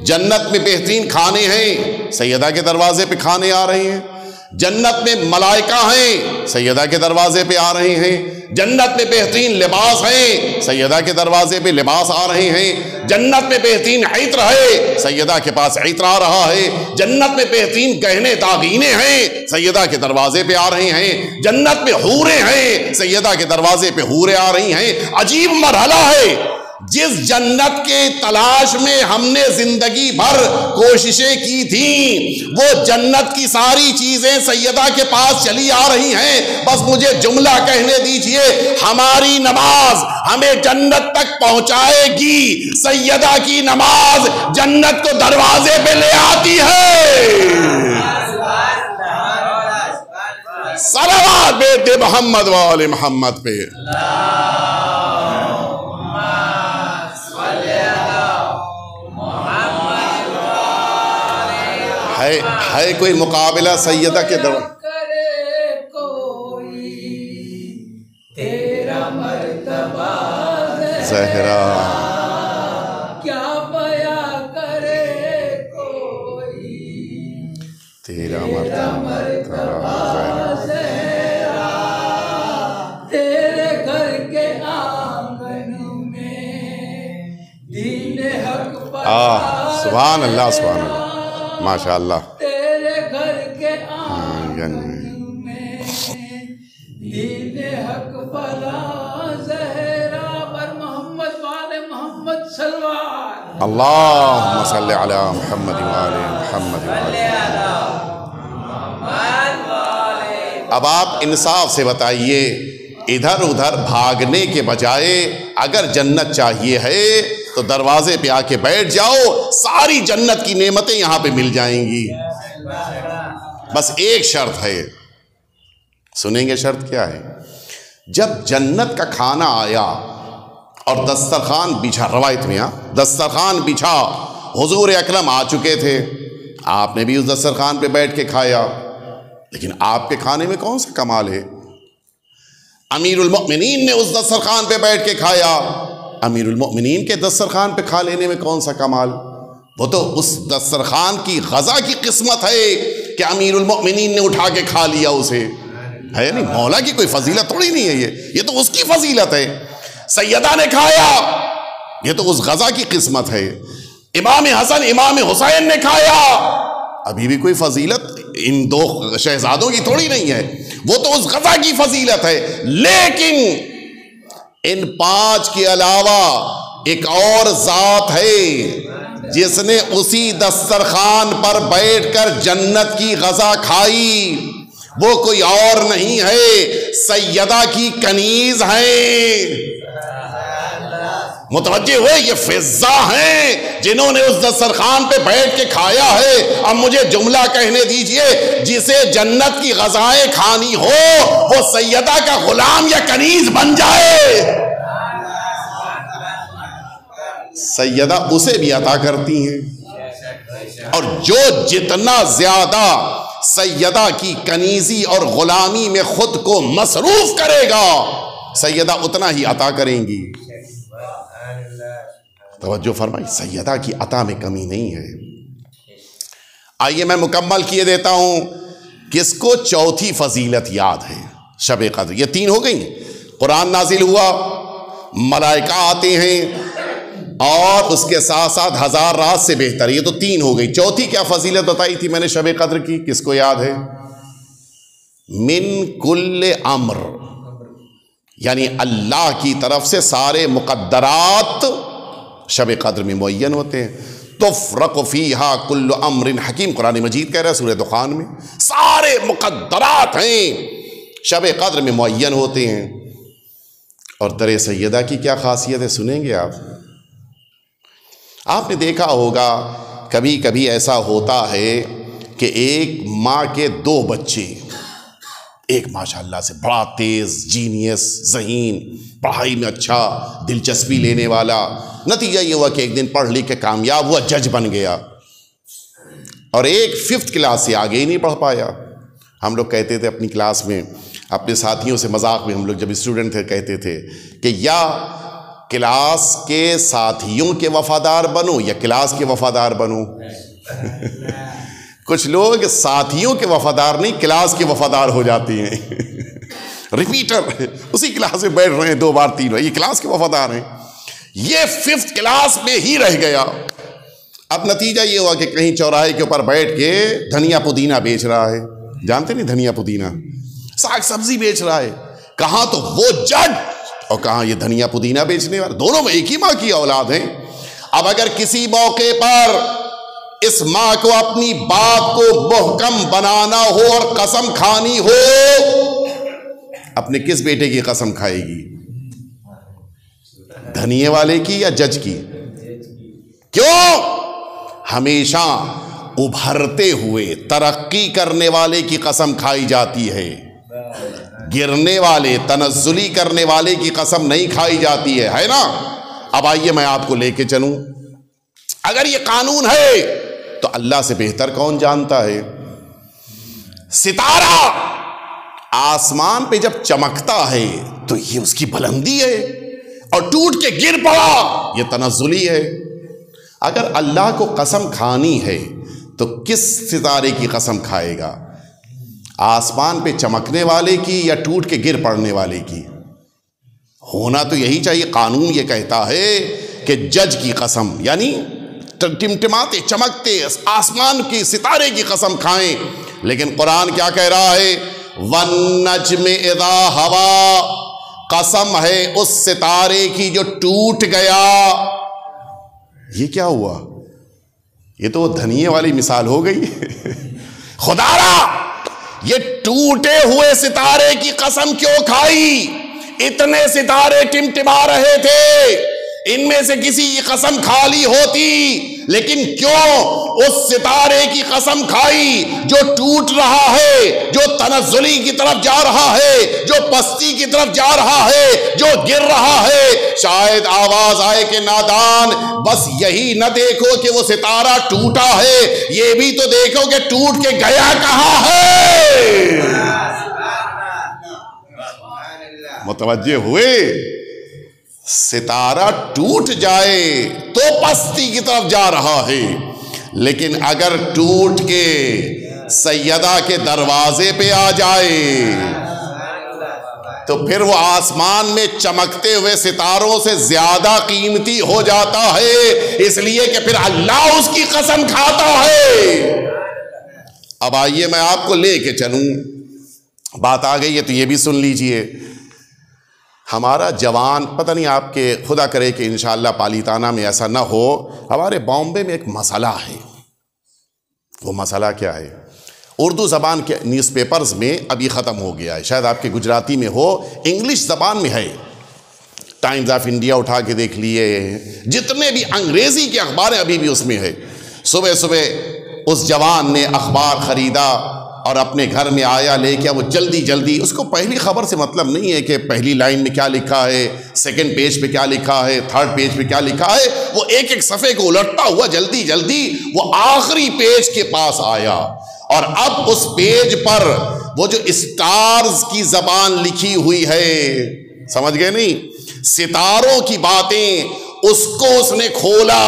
جنت میں بہترین کھانے ہیں، سیدہ کے دروازے پہ کھانے آ رہے ہیں. جنت میں ملائکہ ہیں، سیدہ کے دروازے پہ آ رہے ہیں. جنت میں بہترین لباس ہیں، سیدہ کے دروازے پہ لباس آ رہے ہیں. جنت میں بہترین عطر ہے، سیدہ کے پاس عطر آ رہا ہے. جنت میں بہترین گہنے داغینے ہیں، سیدہ کے دروازے پہ آ رہے ہیں. جنت میں حوریں ہیں، سیدہ کے دروازے پہ حوریں آ رہی ہیں. عجیب مرحلہ ہے. جس جنت کے تلاش میں ہم نے زندگی بھر کوششیں کی تھیں، وہ جنت کی ساری چیزیں سیدہ کے پاس چلی آ رہی ہیں. بس مجھے جملہ کہنے دیجئے، ہماری نماز ہمیں جنت تک پہنچائے گی، سیدہ کی نماز جنت کو دروازے پہ لے آتی ہے. صلوات بیت محمد و آل محمد پہ. ہے کوئی مقابلہ سیدہ کے در کرے کوئی تیرا مرتبہ زہرا، کیا بیاں کرے کوئی تیرا مرتبہ زہرا. تیرے گھر کے آنگن میں دین حق پر سبحان اللہ سبحان اللہ ماشاء اللہ. تیرے گھر کے آنگن میں دین حق پلا زہرا پر محمد والے محمد سلوات. اللہم صلی علی محمد وآل محمد. اب آپ انصاف سے بتائیے، ادھر ادھر بھاگنے کے بجائے اگر جنت چاہیے ہے تو دروازے پہ آ کے بیٹھ جاؤ، ساری جنت کی نعمتیں یہاں پہ مل جائیں گی. بس ایک شرط ہے، سنیں گے شرط کیا ہے؟ جب جنت کا کھانا آیا اور دسترخوان بچھا، روایت میں دسترخوان بچھا، حضور اکرم آ چکے تھے، آپ نے بھی اس دسترخوان پہ بیٹھ کے کھایا. لیکن آپ کے کھانے میں کون سا کمال ہے؟ امیر المؤمنین نے اس دسترخوان پہ بیٹھ کے کھایا، امیر المؤمنین کے دسترخوان پہ کھا لینے میں کون سا کمال؟ وہ تو اس دسترخوان کی غذا کی قسمت ہے کہ امیر المؤمنین نے اٹھا کے کھا لیا اسے، ہے نہیں؟ مولا کی کوئی فضیلت تھوڑی نہیں ہے، یہ تو اس کی فضیلت ہے. سیدہ نے کھایا، یہ تو اس غذا کی قسمت ہے. امام حسن امام حسین نے کھایا، ابھی بھی کوئی فضیلت ان 2 شہزادوں کی تھوڑی نہیں ہے، وہ تو اس غذا کی فضیلت ہے. لیکن ان 5 کے علاوہ ایک اور ذات ہے جس نے اسی دسترخوان پر بیٹھ کر جنت کی غذا کھائی. وہ کوئی اور نہیں ہے، سیدہ کی کنیز ہیں۔ متوجہ ہوئے؟ یہ فضہ ہیں جنہوں نے اس دسترخوان پہ بیٹھ کے کھایا ہے۔ اب مجھے جملہ کہنے دیجئے، جسے جنت کی غذائیں کھانی ہو وہ سیدہ کا غلام یا کنیز بن جائے، سیدہ اسے بھی عطا کرتی ہیں۔ اور جو جتنا زیادہ سیدہ کی کنیزی اور غلامی میں خود کو مصروف کرے گا، سیدہ اتنا ہی عطا کریں گی۔ توجہ فرمائی، سیدہ کی عطا میں کمی نہیں ہے۔ آئیے میں مکمل کیے دیتا ہوں کس کو چوتھی فضیلت یاد ہے شب قدر۔ یہ تین ہو گئی، قرآن نازل ہوا، ملائکہ آتے ہیں، اور اس کے ساتھ ساتھ 1000 رات سے بہتر، یہ تو تین ہو گئی۔ چوتھی کیا فضیلت بتائی تھی میں نے شب قدر کی، کس کو یاد ہے؟ من کل امر، یعنی اللہ کی طرف سے سارے مقدرات شب قدر میں معین ہوتے ہیں۔ تفرق فیہا کل امر حکیم، قرآن مجید کہہ رہا ہے سورہ دخان میں، سارے مقدرات ہیں شب قدر میں معین ہوتے ہیں۔ اور در سیدہ کی کیا خاصیت ہے سنیں گے آپ نے دیکھا ہوگا کبھی کبھی ایسا ہوتا ہے کہ ایک ماں کے 2 بچے، ایک ماشاءاللہ سے بڑا تیز، جینیس، ذہین، پڑھائی میں اچھا، دلچسپی لینے والا، نتیجہ یہ ہوا کہ ایک دن پڑھ لکھ کے کامیاب ہوا، جج بن گیا، اور ایک 5th کلاس سے آگے ہی نہیں پڑھ پایا۔ ہم لوگ کہتے تھے اپنی کلاس میں، اپنے ساتھیوں سے مذاق میں، ہم لوگ جب اسٹوڈنٹ تھے کہتے تھے کہ یا کلاس کے ساتھیوں کے وفادار بنو یا کلاس کے وفادار بنو۔ کچھ لوگ ساتھیوں کے وفادار نہیں، کلاس کے وفادار ہو جاتی ہیں۔ ریپیٹر، اسی کلاس میں بیٹھ رہے ہیں 2 بار 3 بار، یہ کلاس کے وفادار ہیں۔ یہ 5th کلاس میں ہی رہ گیا۔ اب نتیجہ یہ ہوا کہ کہیں چوراہے کے اوپر بیٹھ کے دھنیا پودینہ بیچ رہا ہے، جانتے نہیں دھنیا پودینہ، ساگ سبزی بیچ رہا ہے۔ کہاں تو وہ جج اور کہاں یہ دھنیا پودینہ بیچنے والا، دونوں میں ایک ہی ماں کی اولاد ہیں۔ اب اگر کسی موقع پر اس ماں کو اپنی بات کو محکم بنانا ہو اور قسم کھانی ہو، اپنے کس بیٹے کی قسم کھائے گی؟ دھنیے والے کی یا جج کی؟ کیوں؟ ہمیشہ ابھرتے ہوئے ترقی کرنے والے کی قسم کھائی جاتی ہے، گرنے والے تنزلی کرنے والے کی قسم نہیں کھائی جاتی ہے نا؟ اب آئیے میں آپ کو لے کے چلوں، اگر یہ قانون ہے تو اللہ سے بہتر کون جانتا ہے؟ ستارہ آسمان پہ جب چمکتا ہے تو یہ اس کی بلندی ہے، اور ٹوٹ کے گر پڑا یہ تنزلی ہے۔ اگر اللہ کو قسم کھانی ہے تو کس ستارے کی قسم کھائے گا؟ آسمان پہ چمکنے والے کی یا ٹوٹ کے گر پڑنے والے کی؟ ہونا تو یہی چاہیے، قانون یہ کہتا ہے کہ جج کی قسم، یعنی ٹمٹماتے چمکتے آسمان کی ستارے کی قسم کھائیں۔ لیکن قرآن کیا کہہ رہا ہے؟ وَالنَّجْمِ إِذَا هَوَىٰ، قسم ہے اس ستارے کی جو ٹوٹ گیا۔ یہ کیا ہوا؟ یہ تو دھنیے والی مثال ہو گئی۔ خدا را یہ ٹوٹے ہوئے ستارے کی قسم کیوں کھائی؟ اتنے ستارے ٹمٹما رہے تھے، ان میں سے کسی کی قسم کھا لی ہوتی، لیکن کیوں اس ستارے کی قسم کھائی جو ٹوٹ رہا ہے، جو تنزلی کی طرف جا رہا ہے، جو پستی کی طرف جا رہا ہے، جو گر رہا ہے؟ شاید آواز آئے کہ نادان، بس یہی نہ دیکھو کہ وہ ستارہ ٹوٹا ہے، یہ بھی تو دیکھو کہ ٹوٹ کے گیا کہاں ہے۔ متوجہ ہوئے؟ ستارہ ٹوٹ جائے تو پستی کی طرف جا رہا ہے، لیکن اگر ٹوٹ کے سیدہ کے دروازے پہ آ جائے تو پھر وہ آسمان میں چمکتے ہوئے ستاروں سے زیادہ قیمتی ہو جاتا ہے، اس لیے کہ پھر اللہ اس کی قسم کھاتا ہے۔ اب آئیے میں آپ کو لے کے چلوں، بات آ گئی ہے تو یہ بھی سن لیجئے۔ ہمارا جوان، پتہ نہیں آپ کے، خدا کرے کہ انشاءاللہ پالیتانہ میں ایسا نہ ہو، ہمارے بامبے میں ایک مسئلہ ہے۔ وہ مسئلہ کیا ہے؟ اردو زبان کے نیوز پیپرز میں اب یہ ختم ہو گیا ہے، شاید آپ کے گجراتی میں ہو، انگلش زبان میں ہے، ٹائمز آف انڈیا اٹھا کے دیکھ لیے، جتنے بھی انگریزی کے اخبار ہیں ابھی بھی اس میں ہے۔ صبح صبح اس جوان نے اخبار خریدا اور اپنے گھر میں آیا لے کے، وہ جلدی جلدی، اس کو پہلی خبر سے مطلب نہیں ہے کہ پہلی لائن میں کیا لکھا ہے، سیکنڈ پیج پہ کیا لکھا ہے، تھرڈ پیج پہ کیا لکھا ہے، وہ ایک ایک صفحے کو الٹتا ہوا جلدی جلدی وہ آخری پیج کے پاس آیا، اور اب اس پیج پر وہ جو اسٹارز کی زبان لکھی ہوئی ہے، سمجھ گئے نہیں، ستاروں کی باتیں، اس کو اس نے کھولا،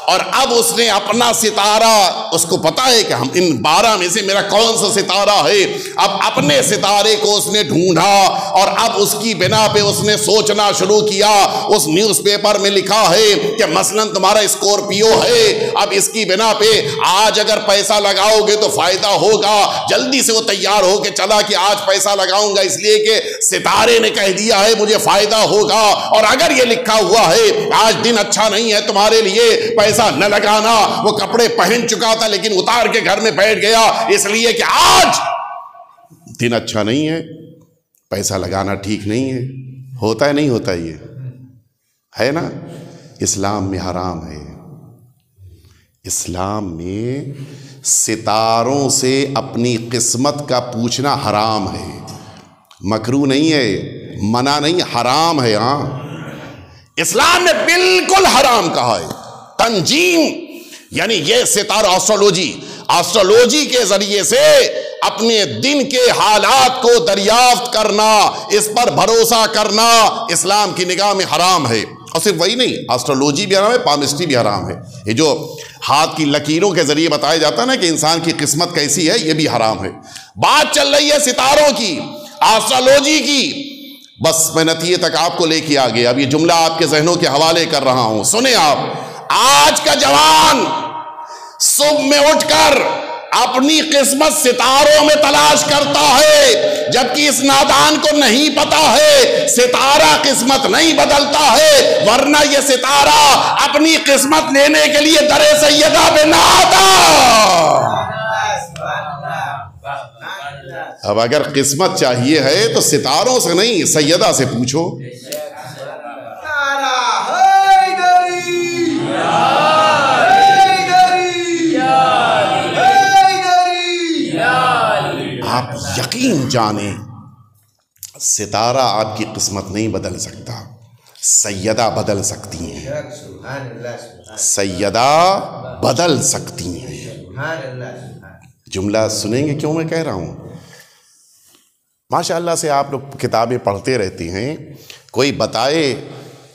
اور اب اس نے اپنا ستارہ، اس کو پتا ہے کہ ہم ان 12 میں سے میرا کون سا ستارہ ہے، اب اپنے ستارے کو اس نے ڈھونڈا، اور اب اس کی بنا پہ اس نے سوچنا شروع کیا۔ اس نیوز پیپر میں لکھا ہے کہ مثلاً تمہارا اسکورپیو ہے، اب اس کی بنا پہ آج اگر پیسہ لگاؤ گے تو فائدہ ہوگا، جلدی سے وہ تیار ہو کے چلا کہ آج پیسہ لگاؤں گا اس لیے کہ ستارے نے کہہ دیا ہے مجھے فائدہ ہوگا، اور اگر یہ لکھا ہوا ہے آج دن اچھا نہیں ہے تمہارے لیے، پیسہ نہ لگانا، وہ کپڑے پہن چکا تھا لیکن اتار کے گھر میں بیٹھ گیا اس لیے کہ آج دن اچھا نہیں ہے، پیسہ لگانا ٹھیک نہیں ہے۔ ہوتا ہے نہیں ہوتا؟ یہ ہے نا، اسلام میں حرام ہے، اسلام میں ستاروں سے اپنی قسمت کا پوچھنا حرام ہے، مکروہ نہیں ہے، منع نہیں، حرام ہے۔ ہاں، اسلام نے بالکل حرام کہا ہے۔ تنجیم یعنی یہ ستارہ، آسٹرولوجی کے ذریعے سے اپنے دن کے حالات کو دریافت کرنا، اس پر بھروسہ کرنا اسلام کی نگاہ میں حرام ہے۔ اور صرف وہی نہیں، آسٹرولوجی بھی حرام ہے، پامسٹری بھی حرام ہے۔ یہ جو ہاتھ کی لکیروں کے ذریعے بتایا جاتا ہے نا کہ انسان کی قسمت کیسی ہے، یہ بھی حرام ہے۔ بات چل رہی ہے ستاروں کی، آسٹرولوجی کی، بس میں نتیجے تک آپ کو لے کے آ گیا۔ اب یہ جملہ آپ کے ذہنوں کے حوالے کر رہا ہوں، سنیں آپ۔ آج کا جوان صبح میں اٹھ کر اپنی قسمت ستاروں میں تلاش کرتا ہے، جبکہ اس نادان کو نہیں پتا ہے ستارہ قسمت نہیں بدلتا ہے، ورنہ یہ ستارہ اپنی قسمت لینے کے لیے در سیدہ پہ نہ آتا۔ اب اگر قسمت چاہیے ہے تو ستاروں سے نہیں، سیدہ سے پوچھو۔ آپ یقین جانیں ستارہ آپ کی قسمت نہیں بدل سکتا، سیدہ بدل سکتی ہیں، سیدہ بدل سکتی ہیں۔ جملہ سنیں گے کیوں میں کہہ رہا ہوں؟ ماشاء اللہ سے آپ لوگ کتابیں پڑھتے رہتے ہیں، کوئی بتائے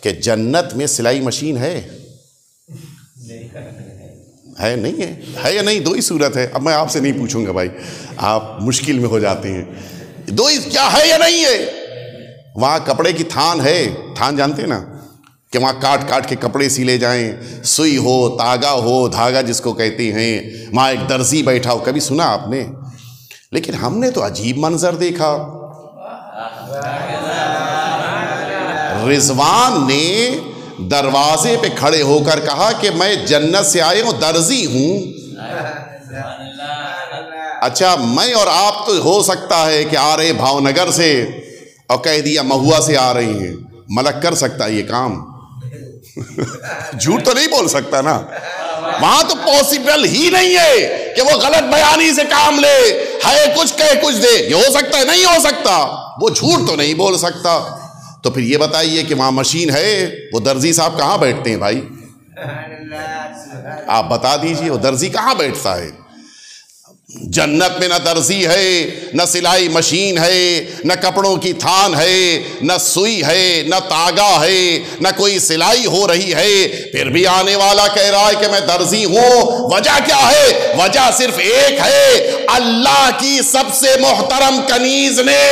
کہ جنت میں سلائی مشین ہے؟ ہے نہیں ہے؟ ہے یا نہیں؟ دو ہی صورت ہے۔ اب میں آپ سے نہیں پوچھوں گا بھائی، آپ مشکل میں ہو جاتے ہیں۔ دو ہی، کیا ہے یا نہیں ہے؟ وہاں کپڑے کی تھان ہے، تھان جانتے ہیں نا کہ وہاں کاٹ کاٹ کے کپڑے سیلے جائیں، سوئی ہو، تاگا ہو، دھاگا جس کو کہتے ہیں، وہاں ایک درزی بیٹھا ہو، کبھی سنا آپ نے؟ لیکن ہم نے تو عجیب منظر دیکھا۔ رضوان نے دروازے پہ کھڑے ہو کر کہا کہ میں جنت سے آئے ہوں، درزی ہوں۔ اچھا، میں اور آپ تو ہو سکتا ہے کہ آ رہے بھاؤ نگر سے اور کہہ دیا مہوا سے آ رہی ہیں، ملک کر سکتا ہے یہ کام؟ جھوٹ تو نہیں بول سکتا نا، وہاں تو پاسبل ہی نہیں ہے کہ وہ غلط بیانی سے کام لے، ہے کچھ کہہ کچھ دے۔ یہ ہو سکتا ہے؟ نہیں ہو سکتا، وہ جھوٹ تو نہیں بول سکتا۔ تو پھر یہ بتائیے کہ وہاں مشین ہے، وہ درزی صاحب کہاں بیٹھتے ہیں بھائی؟ آپ بتا دیجئے وہ درزی کہاں بیٹھتا ہے؟ جنت میں نہ درزی ہے، نہ سلائی مشین ہے، نہ کپڑوں کی تھان ہے، نہ سوئی ہے، نہ تاگا ہے، نہ کوئی سلائی ہو رہی ہے، پھر بھی آنے والا کہہ رہا ہے کہ میں درزی ہوں۔ وجہ کیا ہے؟ وجہ صرف ایک ہے، اللہ کی سب سے محترم کنیز نے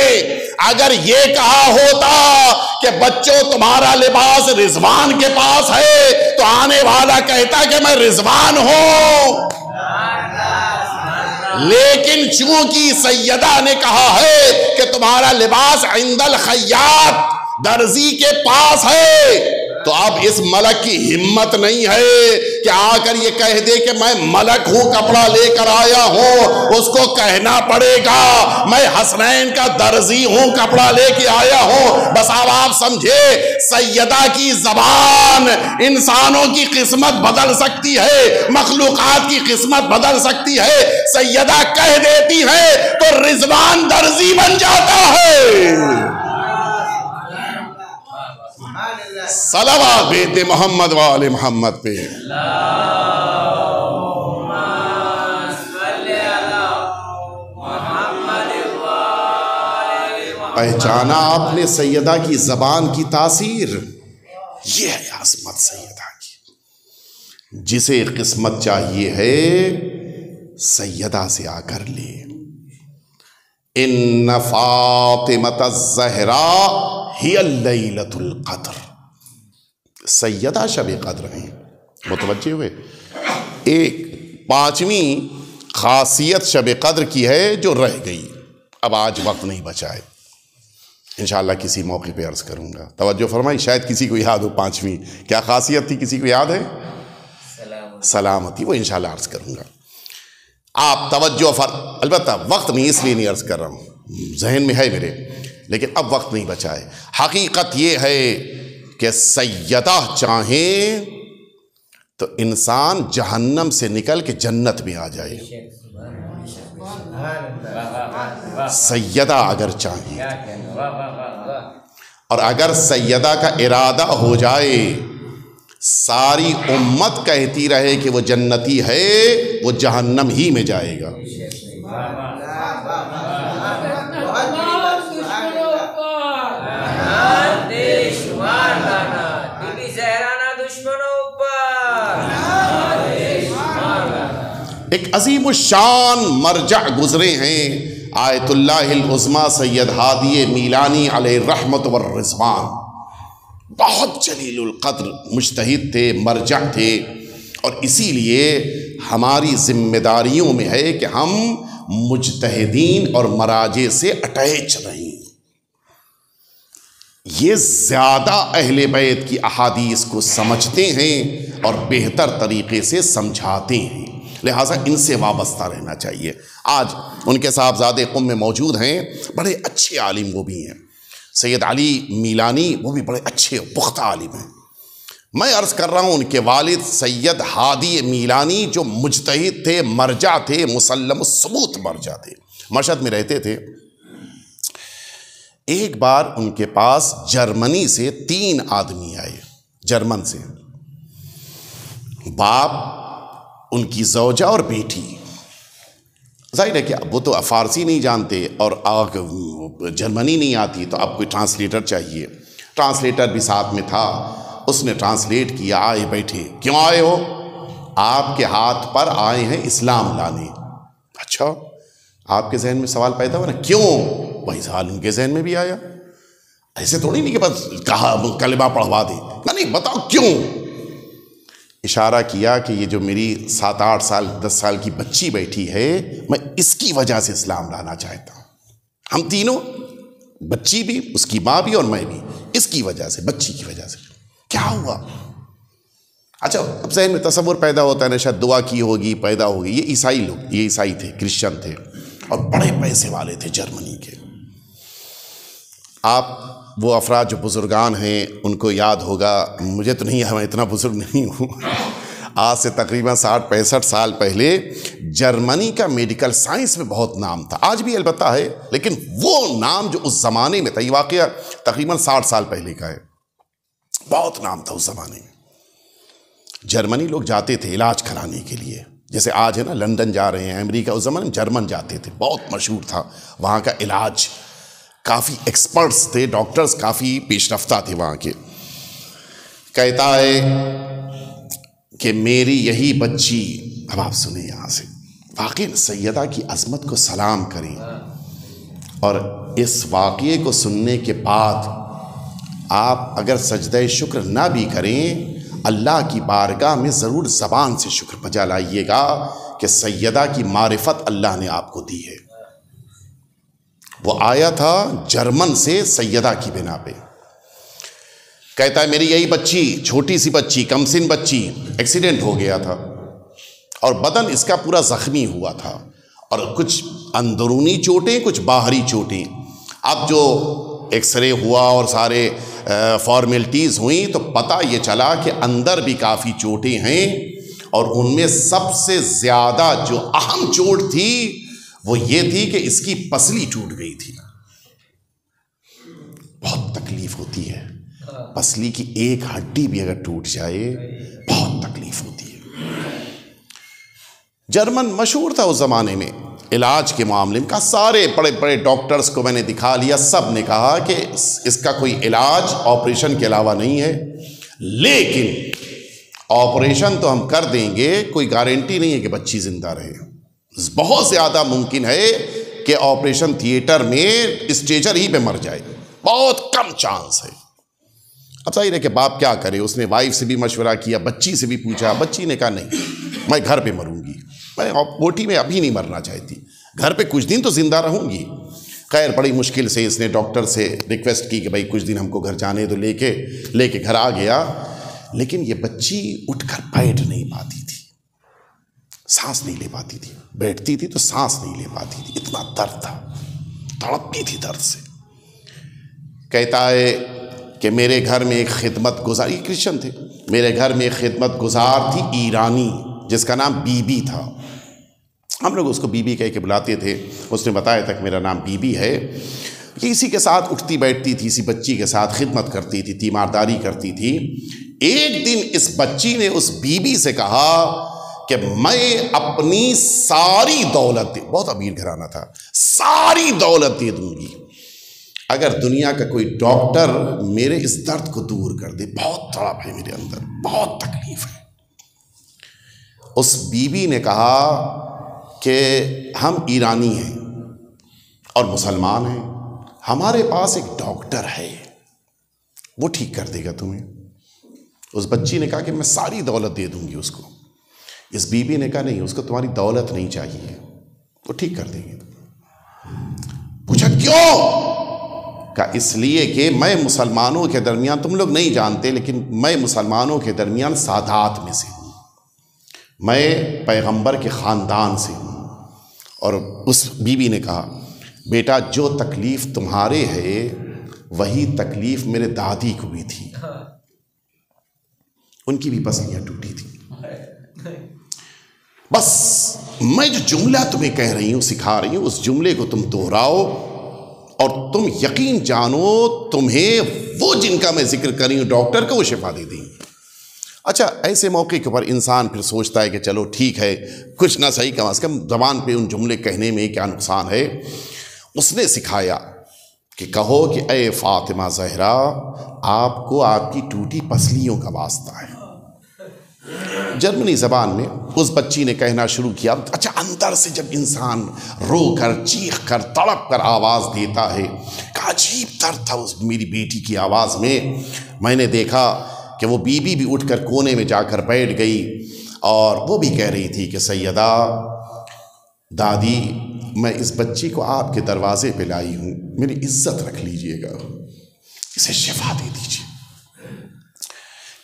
اگر یہ کہا ہوتا کہ بچوں تمہارا لباس رضوان کے پاس ہے، تو آنے والا کہتا کہ میں رضوان ہوں۔ لیکن چونکہ سیدہ نے کہا ہے کہ تمہارا لباس عند الخیاط، درزی کے پاس ہے، تو اب اس ملک کی ہمت نہیں ہے کہ آ کر یہ کہہ دے کہ میں ملک ہوں کپڑا لے کر آیا ہوں. اس کو کہنا پڑے گا میں حسنین کا درزی ہوں کپڑا لے کے آیا ہوں. بس اب آپ سمجھے سیدہ کی زبان انسانوں کی قسمت بدل سکتی ہے, مخلوقات کی قسمت بدل سکتی ہے. سیدہ کہہ دیتی ہے تو رضوان درزی بن جاتا ہے. صلوات بیت محمد وآل محمد پہ. پہچانا آپ نے سیدہ کی زبان کی تاثیر. یہ ہے عظمت سیدہ کی. جسے قسمت چاہیے ہے سیدہ سے آ کر لے. ان فاطمۃ الزہراء ہی لیلۃ القدر. سیدہ شب قدر ہیں. متوجہ ہوئے؟ ایک پانچویں خاصیت شب قدر کی ہے جو رہ گئی. اب آج وقت نہیں بچا ہے, انشاءاللہ کسی موقع پہ عرض کروں گا. توجہ فرمائی, شاید کسی کو یاد ہو. پانچویں کیا خاصیت تھی, کسی کو یاد ہے؟ سلامتی. وہ انشاءاللہ عرض کروں گا. آپ توجہ البتہ وقت نہیں, اس لیے نہیں عرض کر رہا ہوں, ذہن میں ہے میرے, لیکن اب وقت نہیں بچا ہے. حقیقت یہ ہے کہ سیدہ چاہیں تو انسان جہنم سے نکل کے جنت میں آ جائے. سیدہ اگر چاہیں, اور اگر سیدہ کا ارادہ ہو جائے ساری امت کہتی رہے کہ وہ جنتی ہے, وہ جہنم ہی میں جائے گا. ایک عظیم الشان مرجع گزرے ہیں آیت اللہ العظمیٰ سید ہادی میلانی علیہ الرحمت والرضوان. بہت جلیل القدر مجتہد تھے, مرجع تھے, اور اسی لیے ہماری ذمہ داریوں میں ہے کہ ہم مجتہدین اور مراجع سے اٹیچ رہیں. یہ زیادہ اہل بیت کی احادیث کو سمجھتے ہیں اور بہتر طریقے سے سمجھاتے ہیں, لہٰذا ان سے وابستہ رہنا چاہیے. آج ان کے صاحبزادے قم میں موجود ہیں, بڑے اچھے عالم وہ بھی ہیں. سید علی میلانی وہ بھی بڑے اچھے پختہ عالم ہیں. میں عرض کر رہا ہوں ان کے والد سید ہادی میلانی جو مجتہد تھے, مرجع تھے, مسلم الثبوت مرجع تھے, مشہد میں رہتے تھے. ایک بار ان کے پاس جرمنی سے 3 آدمی آئے, جرمن سے, باپ, ان کی زوجہ اور بیٹی. ظاہر ہے کہ وہ تو فارسی نہیں جانتے اور جرمنی نہیں آتی, تو اب کوئی ٹرانسلیٹر چاہیے. ٹرانسلیٹر بھی ساتھ میں تھا, اس نے ٹرانسلیٹ کیا. آئے بیٹھے, کیوں آئے ہو؟ آپ کے ہاتھ پر آئے ہیں اسلام لانے. اچھا, آپ کے ذہن میں سوال پیدا ہوا نا, کیوں؟ وہی سوال ان کے ذہن میں بھی آیا. ایسے تھوڑی نہیں کہ بس کہا کلمہ پڑھوا دے, نہیں, بتاؤ کیوں. اشارہ کیا کہ یہ جو میری 7-8 سال 10 سال کی بچی بیٹھی ہے, میں اس کی وجہ سے اسلام لانا چاہتا ہوں. ہم تینوں, بچی بھی, اس کی ماں بھی اور میں بھی, اس کی وجہ سے, بچی کی وجہ سے. کیا ہوا؟ اچھا, اب ذہن میں تصور پیدا ہوتا ہے نا, شاید دعا کی ہوگی, پیدا ہوگی. یہ عیسائی لوگ, یہ عیسائی تھے, کرسچن تھے, اور بڑے پیسے والے تھے جرمنی کے. آپ وہ افراد جو بزرگان ہیں ان کو یاد ہوگا, مجھے تو نہیں ہے, میں اتنا بزرگ نہیں ہوں. آج سے تقریباً 60-65 سال پہلے جرمنی کا میڈیکل سائنس میں بہت نام تھا, آج بھی البتہ ہے, لیکن وہ نام جو اس زمانے میں تھا, یہ واقعہ تقریباً 60 سال پہلے کا ہے, بہت نام تھا اس زمانے میں. جرمنی لوگ جاتے تھے علاج کرانے کے لیے, جیسے آج ہے نا لندن جا رہے ہیں, امریکہ, اس زمانے میں جرمن جاتے تھے, بہت مشہور تھا وہاں کا علاج. کافی ایکسپرٹس تھے, ڈاکٹرز کافی پیش رفتہ تھے وہاں کے. کہتا ہے کہ میری یہی بچی, اب آپ سنیں یہاں سے, واقعی سیدہ کی عظمت کو سلام کریں, اور اس واقعے کو سننے کے بعد آپ اگر سجدہ شکر نہ بھی کریں, اللہ کی بارگاہ میں ضرور زبان سے شکر بجا لائیے گا کہ سیدہ کی معرفت اللہ نے آپ کو دی ہے. وہ آیا تھا جرمن سے سیدہ کی بنا پہ. کہتا ہے میری یہی بچی، چھوٹی سی بچی، کم سن بچی، ایکسیڈنٹ ہو گیا تھا اور بدن اس کا پورا زخمی ہوا تھا، اور کچھ اندرونی چوٹیں کچھ باہری چوٹیں۔ اب جو ایکس رے ہوا اور سارے فارمیلٹیز ہوئیں تو پتہ یہ چلا کہ اندر بھی کافی چوٹیں ہیں، اور ان میں سب سے زیادہ جو اہم چوٹ تھی وہ یہ تھی کہ اس کی پسلی ٹوٹ گئی تھی۔ بہت تکلیف ہوتی ہے، پسلی کی ایک ہڈی بھی اگر ٹوٹ جائے بہت تکلیف ہوتی ہے۔ جرمن مشہور تھا اس زمانے میں علاج کے معاملے میں، سارے بڑے بڑے ڈاکٹرز کو میں نے دکھا لیا، سب نے کہا کہ اس کا کوئی علاج آپریشن کے علاوہ نہیں ہے، لیکن آپریشن تو ہم کر دیں گے، کوئی گارنٹی نہیں ہے کہ بچی زندہ رہے، بہت زیادہ ممکن ہے کہ آپریشن تھیٹر میں اسٹریچر ہی پہ مر جائے، بہت کم چانس ہے۔ اب ظاہر ہے کہ باپ کیا کرے، اس نے وائف سے بھی مشورہ کیا، بچی سے بھی پوچھا، بچی نے کہا نہیں میں گھر پہ مروں گی، میں اوٹی میں ابھی نہیں مرنا چاہتی، گھر پہ کچھ دن تو زندہ رہوں گی۔ خیر بڑی مشکل سے اس نے ڈاکٹر سے ریکویسٹ کی کہ بھائی کچھ دن ہم کو گھر جانے تو لے کے گھر آ گیا، لیکن یہ بچی اٹھ کر بیٹھ نہیں پاتی تھی، سانس نہیں لے پاتی تھی، بیٹھتی تھی تو سانس نہیں لے پاتی تھی، اتنا درد تھا، تڑپتی تھی درد سے۔ کہتا ہے کہ میرے گھر میں ایک خدمت گزار، یہ کرسچن تھے، میرے گھر میں ایک خدمت گزار تھی ایرانی جس کا نام بی بی تھا، ہم لوگ اس کو بی بی کہہ کے بلاتے تھے، اس نے بتایا تھا کہ میرا نام بی بی ہے۔ یہ اسی کے ساتھ اٹھتی بیٹھتی تھی، اسی بچی کے ساتھ خدمت کرتی تھی، تیمارداری کرتی تھی۔ ایک دن اس بچی نے اس بی بی سے کہا کہ میں اپنی ساری دولت بہت امیر گھرانہ تھا، ساری دولت دے دوں گی اگر دنیا کا کوئی ڈاکٹر میرے اس درد کو دور کر دے، بہت تڑپ ہے میرے اندر، بہت تکلیف ہے۔ اس بی بی نے کہا کہ ہم ایرانی ہیں اور مسلمان ہیں، ہمارے پاس ایک ڈاکٹر ہے، وہ ٹھیک کر دے گا تمہیں۔ اس بچی نے کہا کہ میں ساری دولت دے دوں گی اس کو۔ اس بی بی نے کہا نہیں، اس کو تمہاری دولت نہیں چاہیے، وہ ٹھیک کر دیں گے۔ پوچھا کیوں؟ کہا اس لیے کہ میں مسلمانوں کے درمیان، تم لوگ نہیں جانتے لیکن میں مسلمانوں کے درمیان سادات میں سے ہوں، میں پیغمبر کے خاندان سے ہوں۔ اور اس بی بی نے کہا بیٹا جو تکلیف تمہارے ہے وہی تکلیف میرے دادی کو بھی تھی، ان کی بھی پسلیاں ٹوٹی تھی۔ بس میں جو جملہ تمہیں کہہ رہی ہوں، سکھا رہی ہوں، اس جملے کو تم دہراؤ اور تم یقین جانو تمہیں وہ جن کا میں ذکر کر رہی ہوں ڈاکٹر کو وہ شفا دے دیں گے۔ اچھا ایسے موقع کے اوپر انسان پھر سوچتا ہے کہ چلو ٹھیک ہے، کچھ نہ صحیح کم از کم زبان پہ ان جملے کہنے میں کیا نقصان ہے۔ اس نے سکھایا کہ کہو کہ اے فاطمہ زہرا، آپ کو آپ کی ٹوٹی پسلیوں کا واسطہ ہے۔ جرمنی زبان میں اس بچی نے کہنا شروع کیا۔ اچھا اندر سے جب انسان رو کر چیخ کر تڑپ کر آواز دیتا ہے، کہ عجیب درد تھا اس میری بیٹی کی آواز میں۔ میں نے دیکھا کہ وہ بی بی بھی اٹھ کر کونے میں جا کر بیٹھ گئی اور وہ بھی کہہ رہی تھی کہ سیدہ دادی میں اس بچی کو آپ کے دروازے پہ لائی ہوں، میری عزت رکھ لیجئے گا، اسے شفا دے دیجئے۔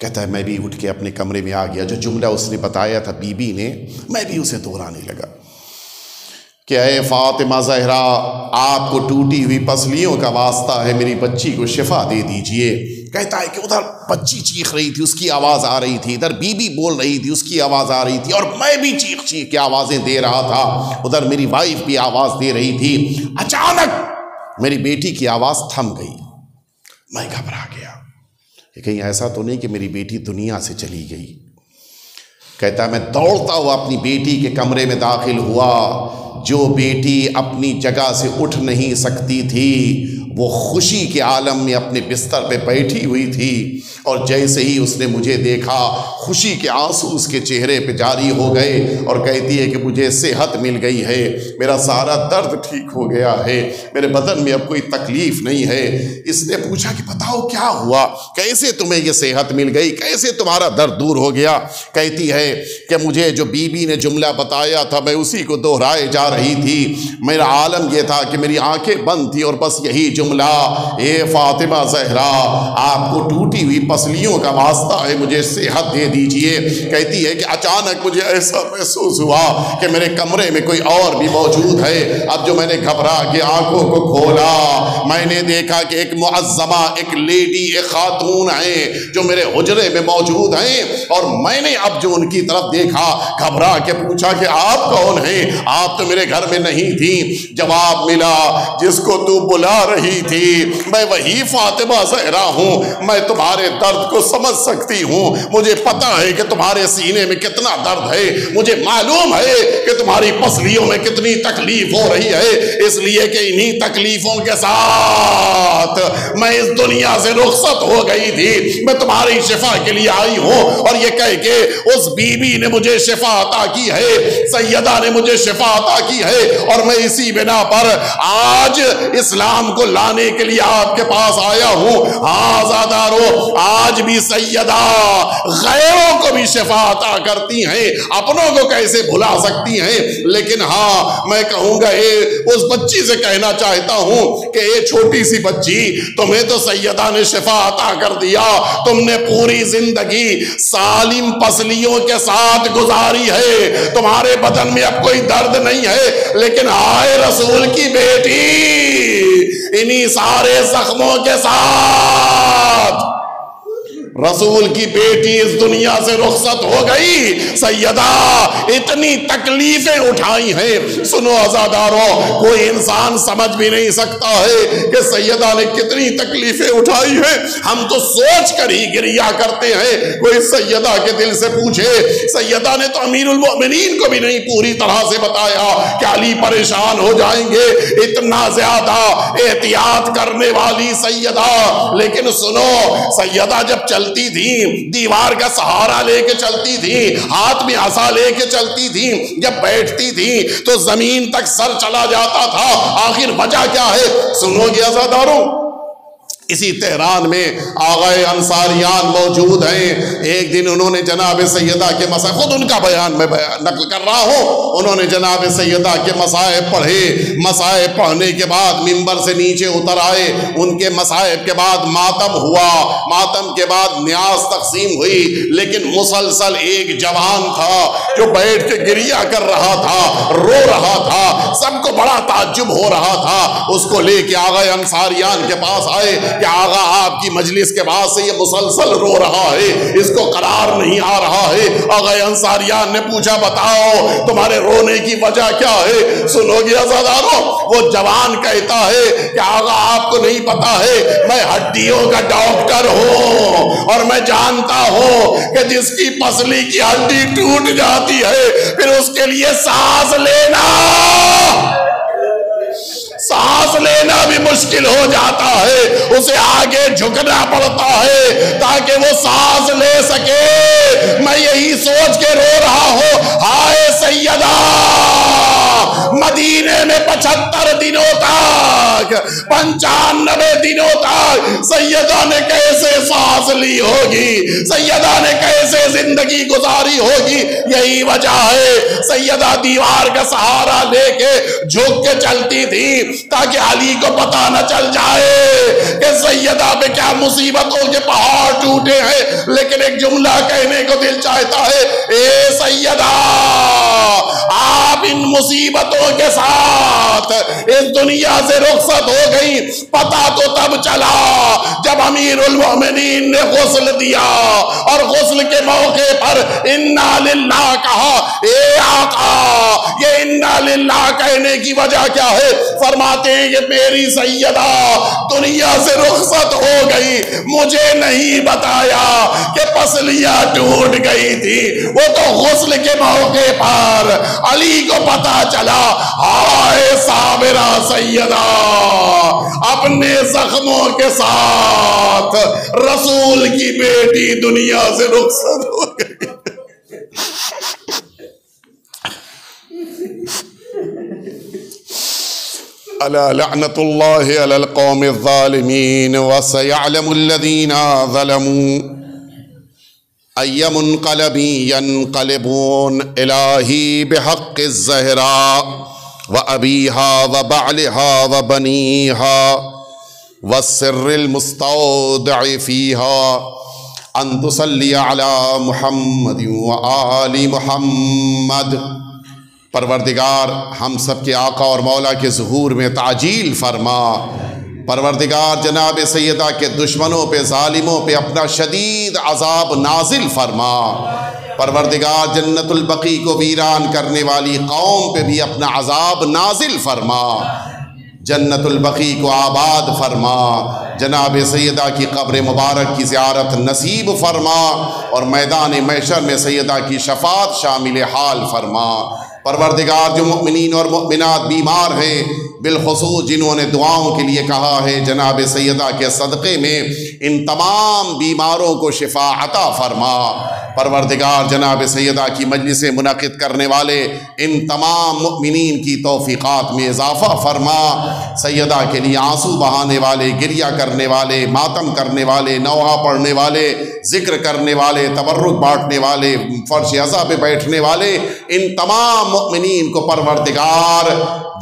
کہتا ہے میں بھی اٹھ کے اپنے کمرے میں آ گیا، جو جملہ اس نے بتایا تھا بی بی نے میں بھی اسے دہرانے لگا کہ اے فاطمہ زہرا، آپ کو ٹوٹی ہوئی پسلیوں کا واسطہ ہے، میری بچی کو شفا دے دیجئے۔ کہتا ہے کہ ادھر بچی چیخ رہی تھی، اس کی آواز آ رہی تھی، ادھر بی بی بول رہی تھی، اس کی آواز آ رہی تھی، اور میں بھی چیخ چیخ کے آوازیں دے رہا تھا، ادھر میری وائف بھی آواز دے رہی تھی۔ اچانک میری بیٹی کی آواز تھم گئی، میں گھبرا گیا کہ کہیں ایسا تو نہیں کہ میری بیٹی دنیا سے چلی گئی۔ کہتا ہے میں دوڑتا ہوا اپنی بیٹی کے کمرے میں داخل ہوا، جو بیٹی اپنی جگہ سے اٹھ نہیں سکتی تھی وہ خوشی کے عالم میں اپنے بستر پہ بیٹھی ہوئی تھی، اور جیسے ہی اس نے مجھے دیکھا خوشی کے آنسو اس کے چہرے پہ جاری ہو گئے اور کہتی ہے کہ مجھے صحت مل گئی ہے، میرا سارا درد ٹھیک ہو گیا ہے، میرے بدن میں اب کوئی تکلیف نہیں ہے۔ اس نے پوچھا کہ بتاؤ کیا ہوا، کیسے تمہیں یہ صحت مل گئی، کیسے تمہارا درد دور ہو گیا؟ کہتی ہے کہ مجھے جو بی بی نے جملہ بتایا تھا میں اسی کو دہرائے جا رہی تھی، میرا عالم یہ تھا کہ میری آنکھیں بند تھی اور بس یہی جملہ جملہ، اے فاطمہ زہرا آپ کو ٹوٹی ہوئی پسلیوں کا واسطہ ہے، مجھے صحت دے دیجئے۔ کہتی ہے کہ اچانک مجھے ایسا محسوس ہوا کہ میرے کمرے میں کوئی اور بھی موجود ہے۔ اب جو میں نے گھبرا کے آنکھوں کو کھولا، میں نے دیکھا کہ ایک معظمہ، ایک لیڈی، ایک خاتون ہے جو میرے حجرے میں موجود ہیں، اور میں نے اب جو ان کی طرف دیکھا گھبرا کے پوچھا کہ آپ کون ہیں؟ آپ تو میرے گھر میں نہیں تھی۔ جواب ملا، جس کو تو بلا رہی تھی میں وہی فاطمہ زہرا ہوں، میں تمہارے درد کو سمجھ سکتی ہوں، مجھے پتا ہے کہ تمہارے سینے میں کتنا درد ہے، مجھے معلوم ہے کہ تمہاری پسلیوں میں کتنی تکلیف ہو رہی ہے، اس لیے کہ انہی تکلیفوں کے ساتھ میں اس دنیا سے رخصت ہو گئی تھی، میں تمہاری شفا کے لیے آئی ہوں۔ اور یہ کہہ کے اس بی بی نے مجھے شفا عطا کی ہے، سیدہ نے مجھے شفا عطا کی ہے، اور میں اسی بنا پر آج اسلام کو لانے کے لیے آپ کے پاس آیا ہوں۔ ہاں زادارو، آج بھی سیدہ غیروں کو بھی شفا عطا کرتی ہیں، اپنوں کو کیسے بھلا سکتی ہیں؟ لیکن ہاں میں کہوں گا اس بچی سے کہنا چاہتا ہوں کہ یہ چھوٹی سی بچی، تمہیں تو سیدہ نے شفا عطا کر دیا، تم نے پوری زندگی سالم پسلیوں کے ساتھ گزاری ہے، تمہارے بدن میں اب کوئی درد نہیں ہے، لیکن آئے رسول کی بیٹی انہی سارے زخموں کے ساتھ رسول کی بیٹی اس دنیا سے رخصت ہو گئی۔ سیدہ اتنی تکلیفیں اٹھائی ہیں، سنو عزادارو، کوئی انسان سمجھ بھی نہیں سکتا ہے کہ سیدہ نے کتنی تکلیفیں اٹھائی ہیں، ہم تو سوچ کر ہی گریا کرتے ہیں۔ کوئی سیدہ کے دل سے پوچھے، سیدہ نے تو امیر المؤمنین کو بھی نہیں پوری طرح سے بتایا کہ علی پریشان ہو جائیں گے، اتنا زیادہ احتیاط کرنے والی سیدہ۔ لیکن سنو، سیدہ جب چلتی تھی دیوار کا سہارا لے کے چلتی تھی، ہاتھ میں عصا لے کے چلتی تھی، جب بیٹھتی تھی تو زمین تک سر چلا جاتا تھا۔ آخر وجہ کیا ہے؟ سنو گے عزاداروں، اسی تہران میں آغائے انصاریان موجود ہیں۔ ایک دن انہوں نے جناب سیدہ کے مسائب، خود ان کا بیان میں نقل کر رہا ہوں، انہوں نے جناب سیدہ کے مسائب پڑھے، مسائب پڑھنے کے بعد منبر سے نیچے اتر آئے، ان کے مسائب کے بعد ماتم ہوا، ماتم کے بعد نیاز تقسیم ہوئی، لیکن مسلسل ایک جوان تھا جو بیٹھ کے گریہ کر رہا تھا، رو رہا تھا، سب کو بڑا تعجب ہو رہا تھا۔ اس کو لے کے آغائے انصاریان کے پاس آئے کہ آغا آپ کی مجلس کے بعد سے یہ مسلسل رو رہا ہے، اس کو قرار نہیں آ رہا ہے۔ آغائے انصاریان نے پوچھا، بتاؤ تمہارے رونے کی وجہ کیا ہے؟ سنو گے عزادارو، وہ جوان کہتا ہے کہ آغا آپ کو نہیں پتا ہے، میں ہڈیوں کا ڈاکٹر ہوں، اور میں جانتا ہوں کہ جس کی پسلی کی ہڈی ٹوٹ جاتی ہے پھر اس کے لیے سانس لینا بھی مشکل ہو جاتا ہے، اسے آگے جھکنا پڑتا ہے تاکہ وہ سانس لے سکے۔ میں یہی سوچ کے رو رہا ہوں، ہائے سیدہ، مدینے میں 75 دنوں تک، 95 دنوں تک سیدہ نے کیسے سانس لی ہوگی، سیدہ نے کیسے زندگی گزاری ہوگی؟ یہی وجہ ہے سیدہ دیوار کا سہارا لے کے جھک کے چلتی تھی تاکہ علی کو پتہ نہ چل جائے کہ سیدہ پہ کیا مصیبتوں کے پہاڑ ٹوٹے ہیں۔ لیکن ایک جملہ کہنے کو دل چاہتا ہے، اے سیدہ، آپ ان مصیبتوں کے ساتھ اس دنیا سے رخصت ہو گئی، پتہ تو تب چلا جب امیر المؤمنین نے غسل دیا، اور غسل کے موقع پر انا للہ کہا۔ اے آقا، یہ انا للہ کہنے کی وجہ کیا ہے؟ فرماتے ہیں کہ میری سیدہ دنیا سے رخصت ہو گئی، مجھے نہیں بتایا کہ پسلیاں ٹوٹ گئی تھی، وہ تو غسل کے موقع پر علی کو پتا چلا۔ ہائے صابرہ سیدہ، اپنے زخموں کے ساتھ رسول کی بیٹی دنیا سے رخصت ہو گئی۔ الا لعنت اللہ علی القوم الظالمین وسيعلم الذین ظلموا ای منقلب ینقلبون الہی بحق الزہراء وابیہا وبعلہا وبنیہا والسر المستودع فيها ان تصلی علی محمد و آل محمد۔ پروردگار ہم سب کے آقا اور مولا کے ظہور میں تعجیل فرما۔ پروردگار جناب سیدہ کے دشمنوں پہ، ظالموں پہ اپنا شدید عذاب نازل فرما۔ پروردگار جنت البقیع کو ویران کرنے والی قوم پہ بھی اپنا عذاب نازل فرما، جنت البقیع کو آباد فرما، جناب سیدہ کی قبر مبارک کی زیارت نصیب فرما، اور میدان محشر میں سیدہ کی شفاعت شامل حال فرما۔ پروردگار جو مؤمنین اور مؤمنات بیمار ہیں، بالخصوص جنہوں نے دعاؤں کے لیے کہا ہے، جناب سیدہ کے صدقے میں ان تمام بیماروں کو شفا عطا فرما۔ پروردگار جناب سیدہ کی مجلس منعقد کرنے والے ان تمام مؤمنین کی توفیقات میں اضافہ فرما۔ سیدہ کے لیے آنسو بہانے والے، گریہ کرنے والے، ماتم کرنے والے، نوحہ پڑھنے والے، ذکر کرنے والے، تبرک بانٹنے والے، فرش عزا پہ بیٹھنے والے، ان تمام مؤمنین کو پروردگار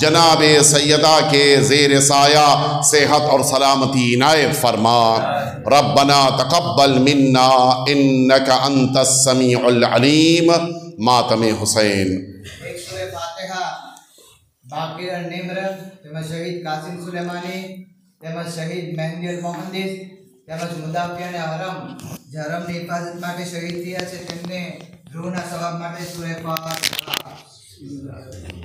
جناب سیدہ کے زیر سایہ صحت اور سلامتی عنایت فرما۔ ربنا تقبل منا انک انت السمیع العلیم۔ ماتم حسین۔ ایک سورہ فاتحہ باقر النمر તેમજ શહીદ કાસિમ સુલેમાની તેમજ શહીદ મહેંદી અલ મોહંદિસ તેમજ મુદાફિયાને હરમ જે હરમની હિફાજત માટે શહીદ થયા છે તેમને રૂહના સવાબ માટે સૂરહ ફાતિહા।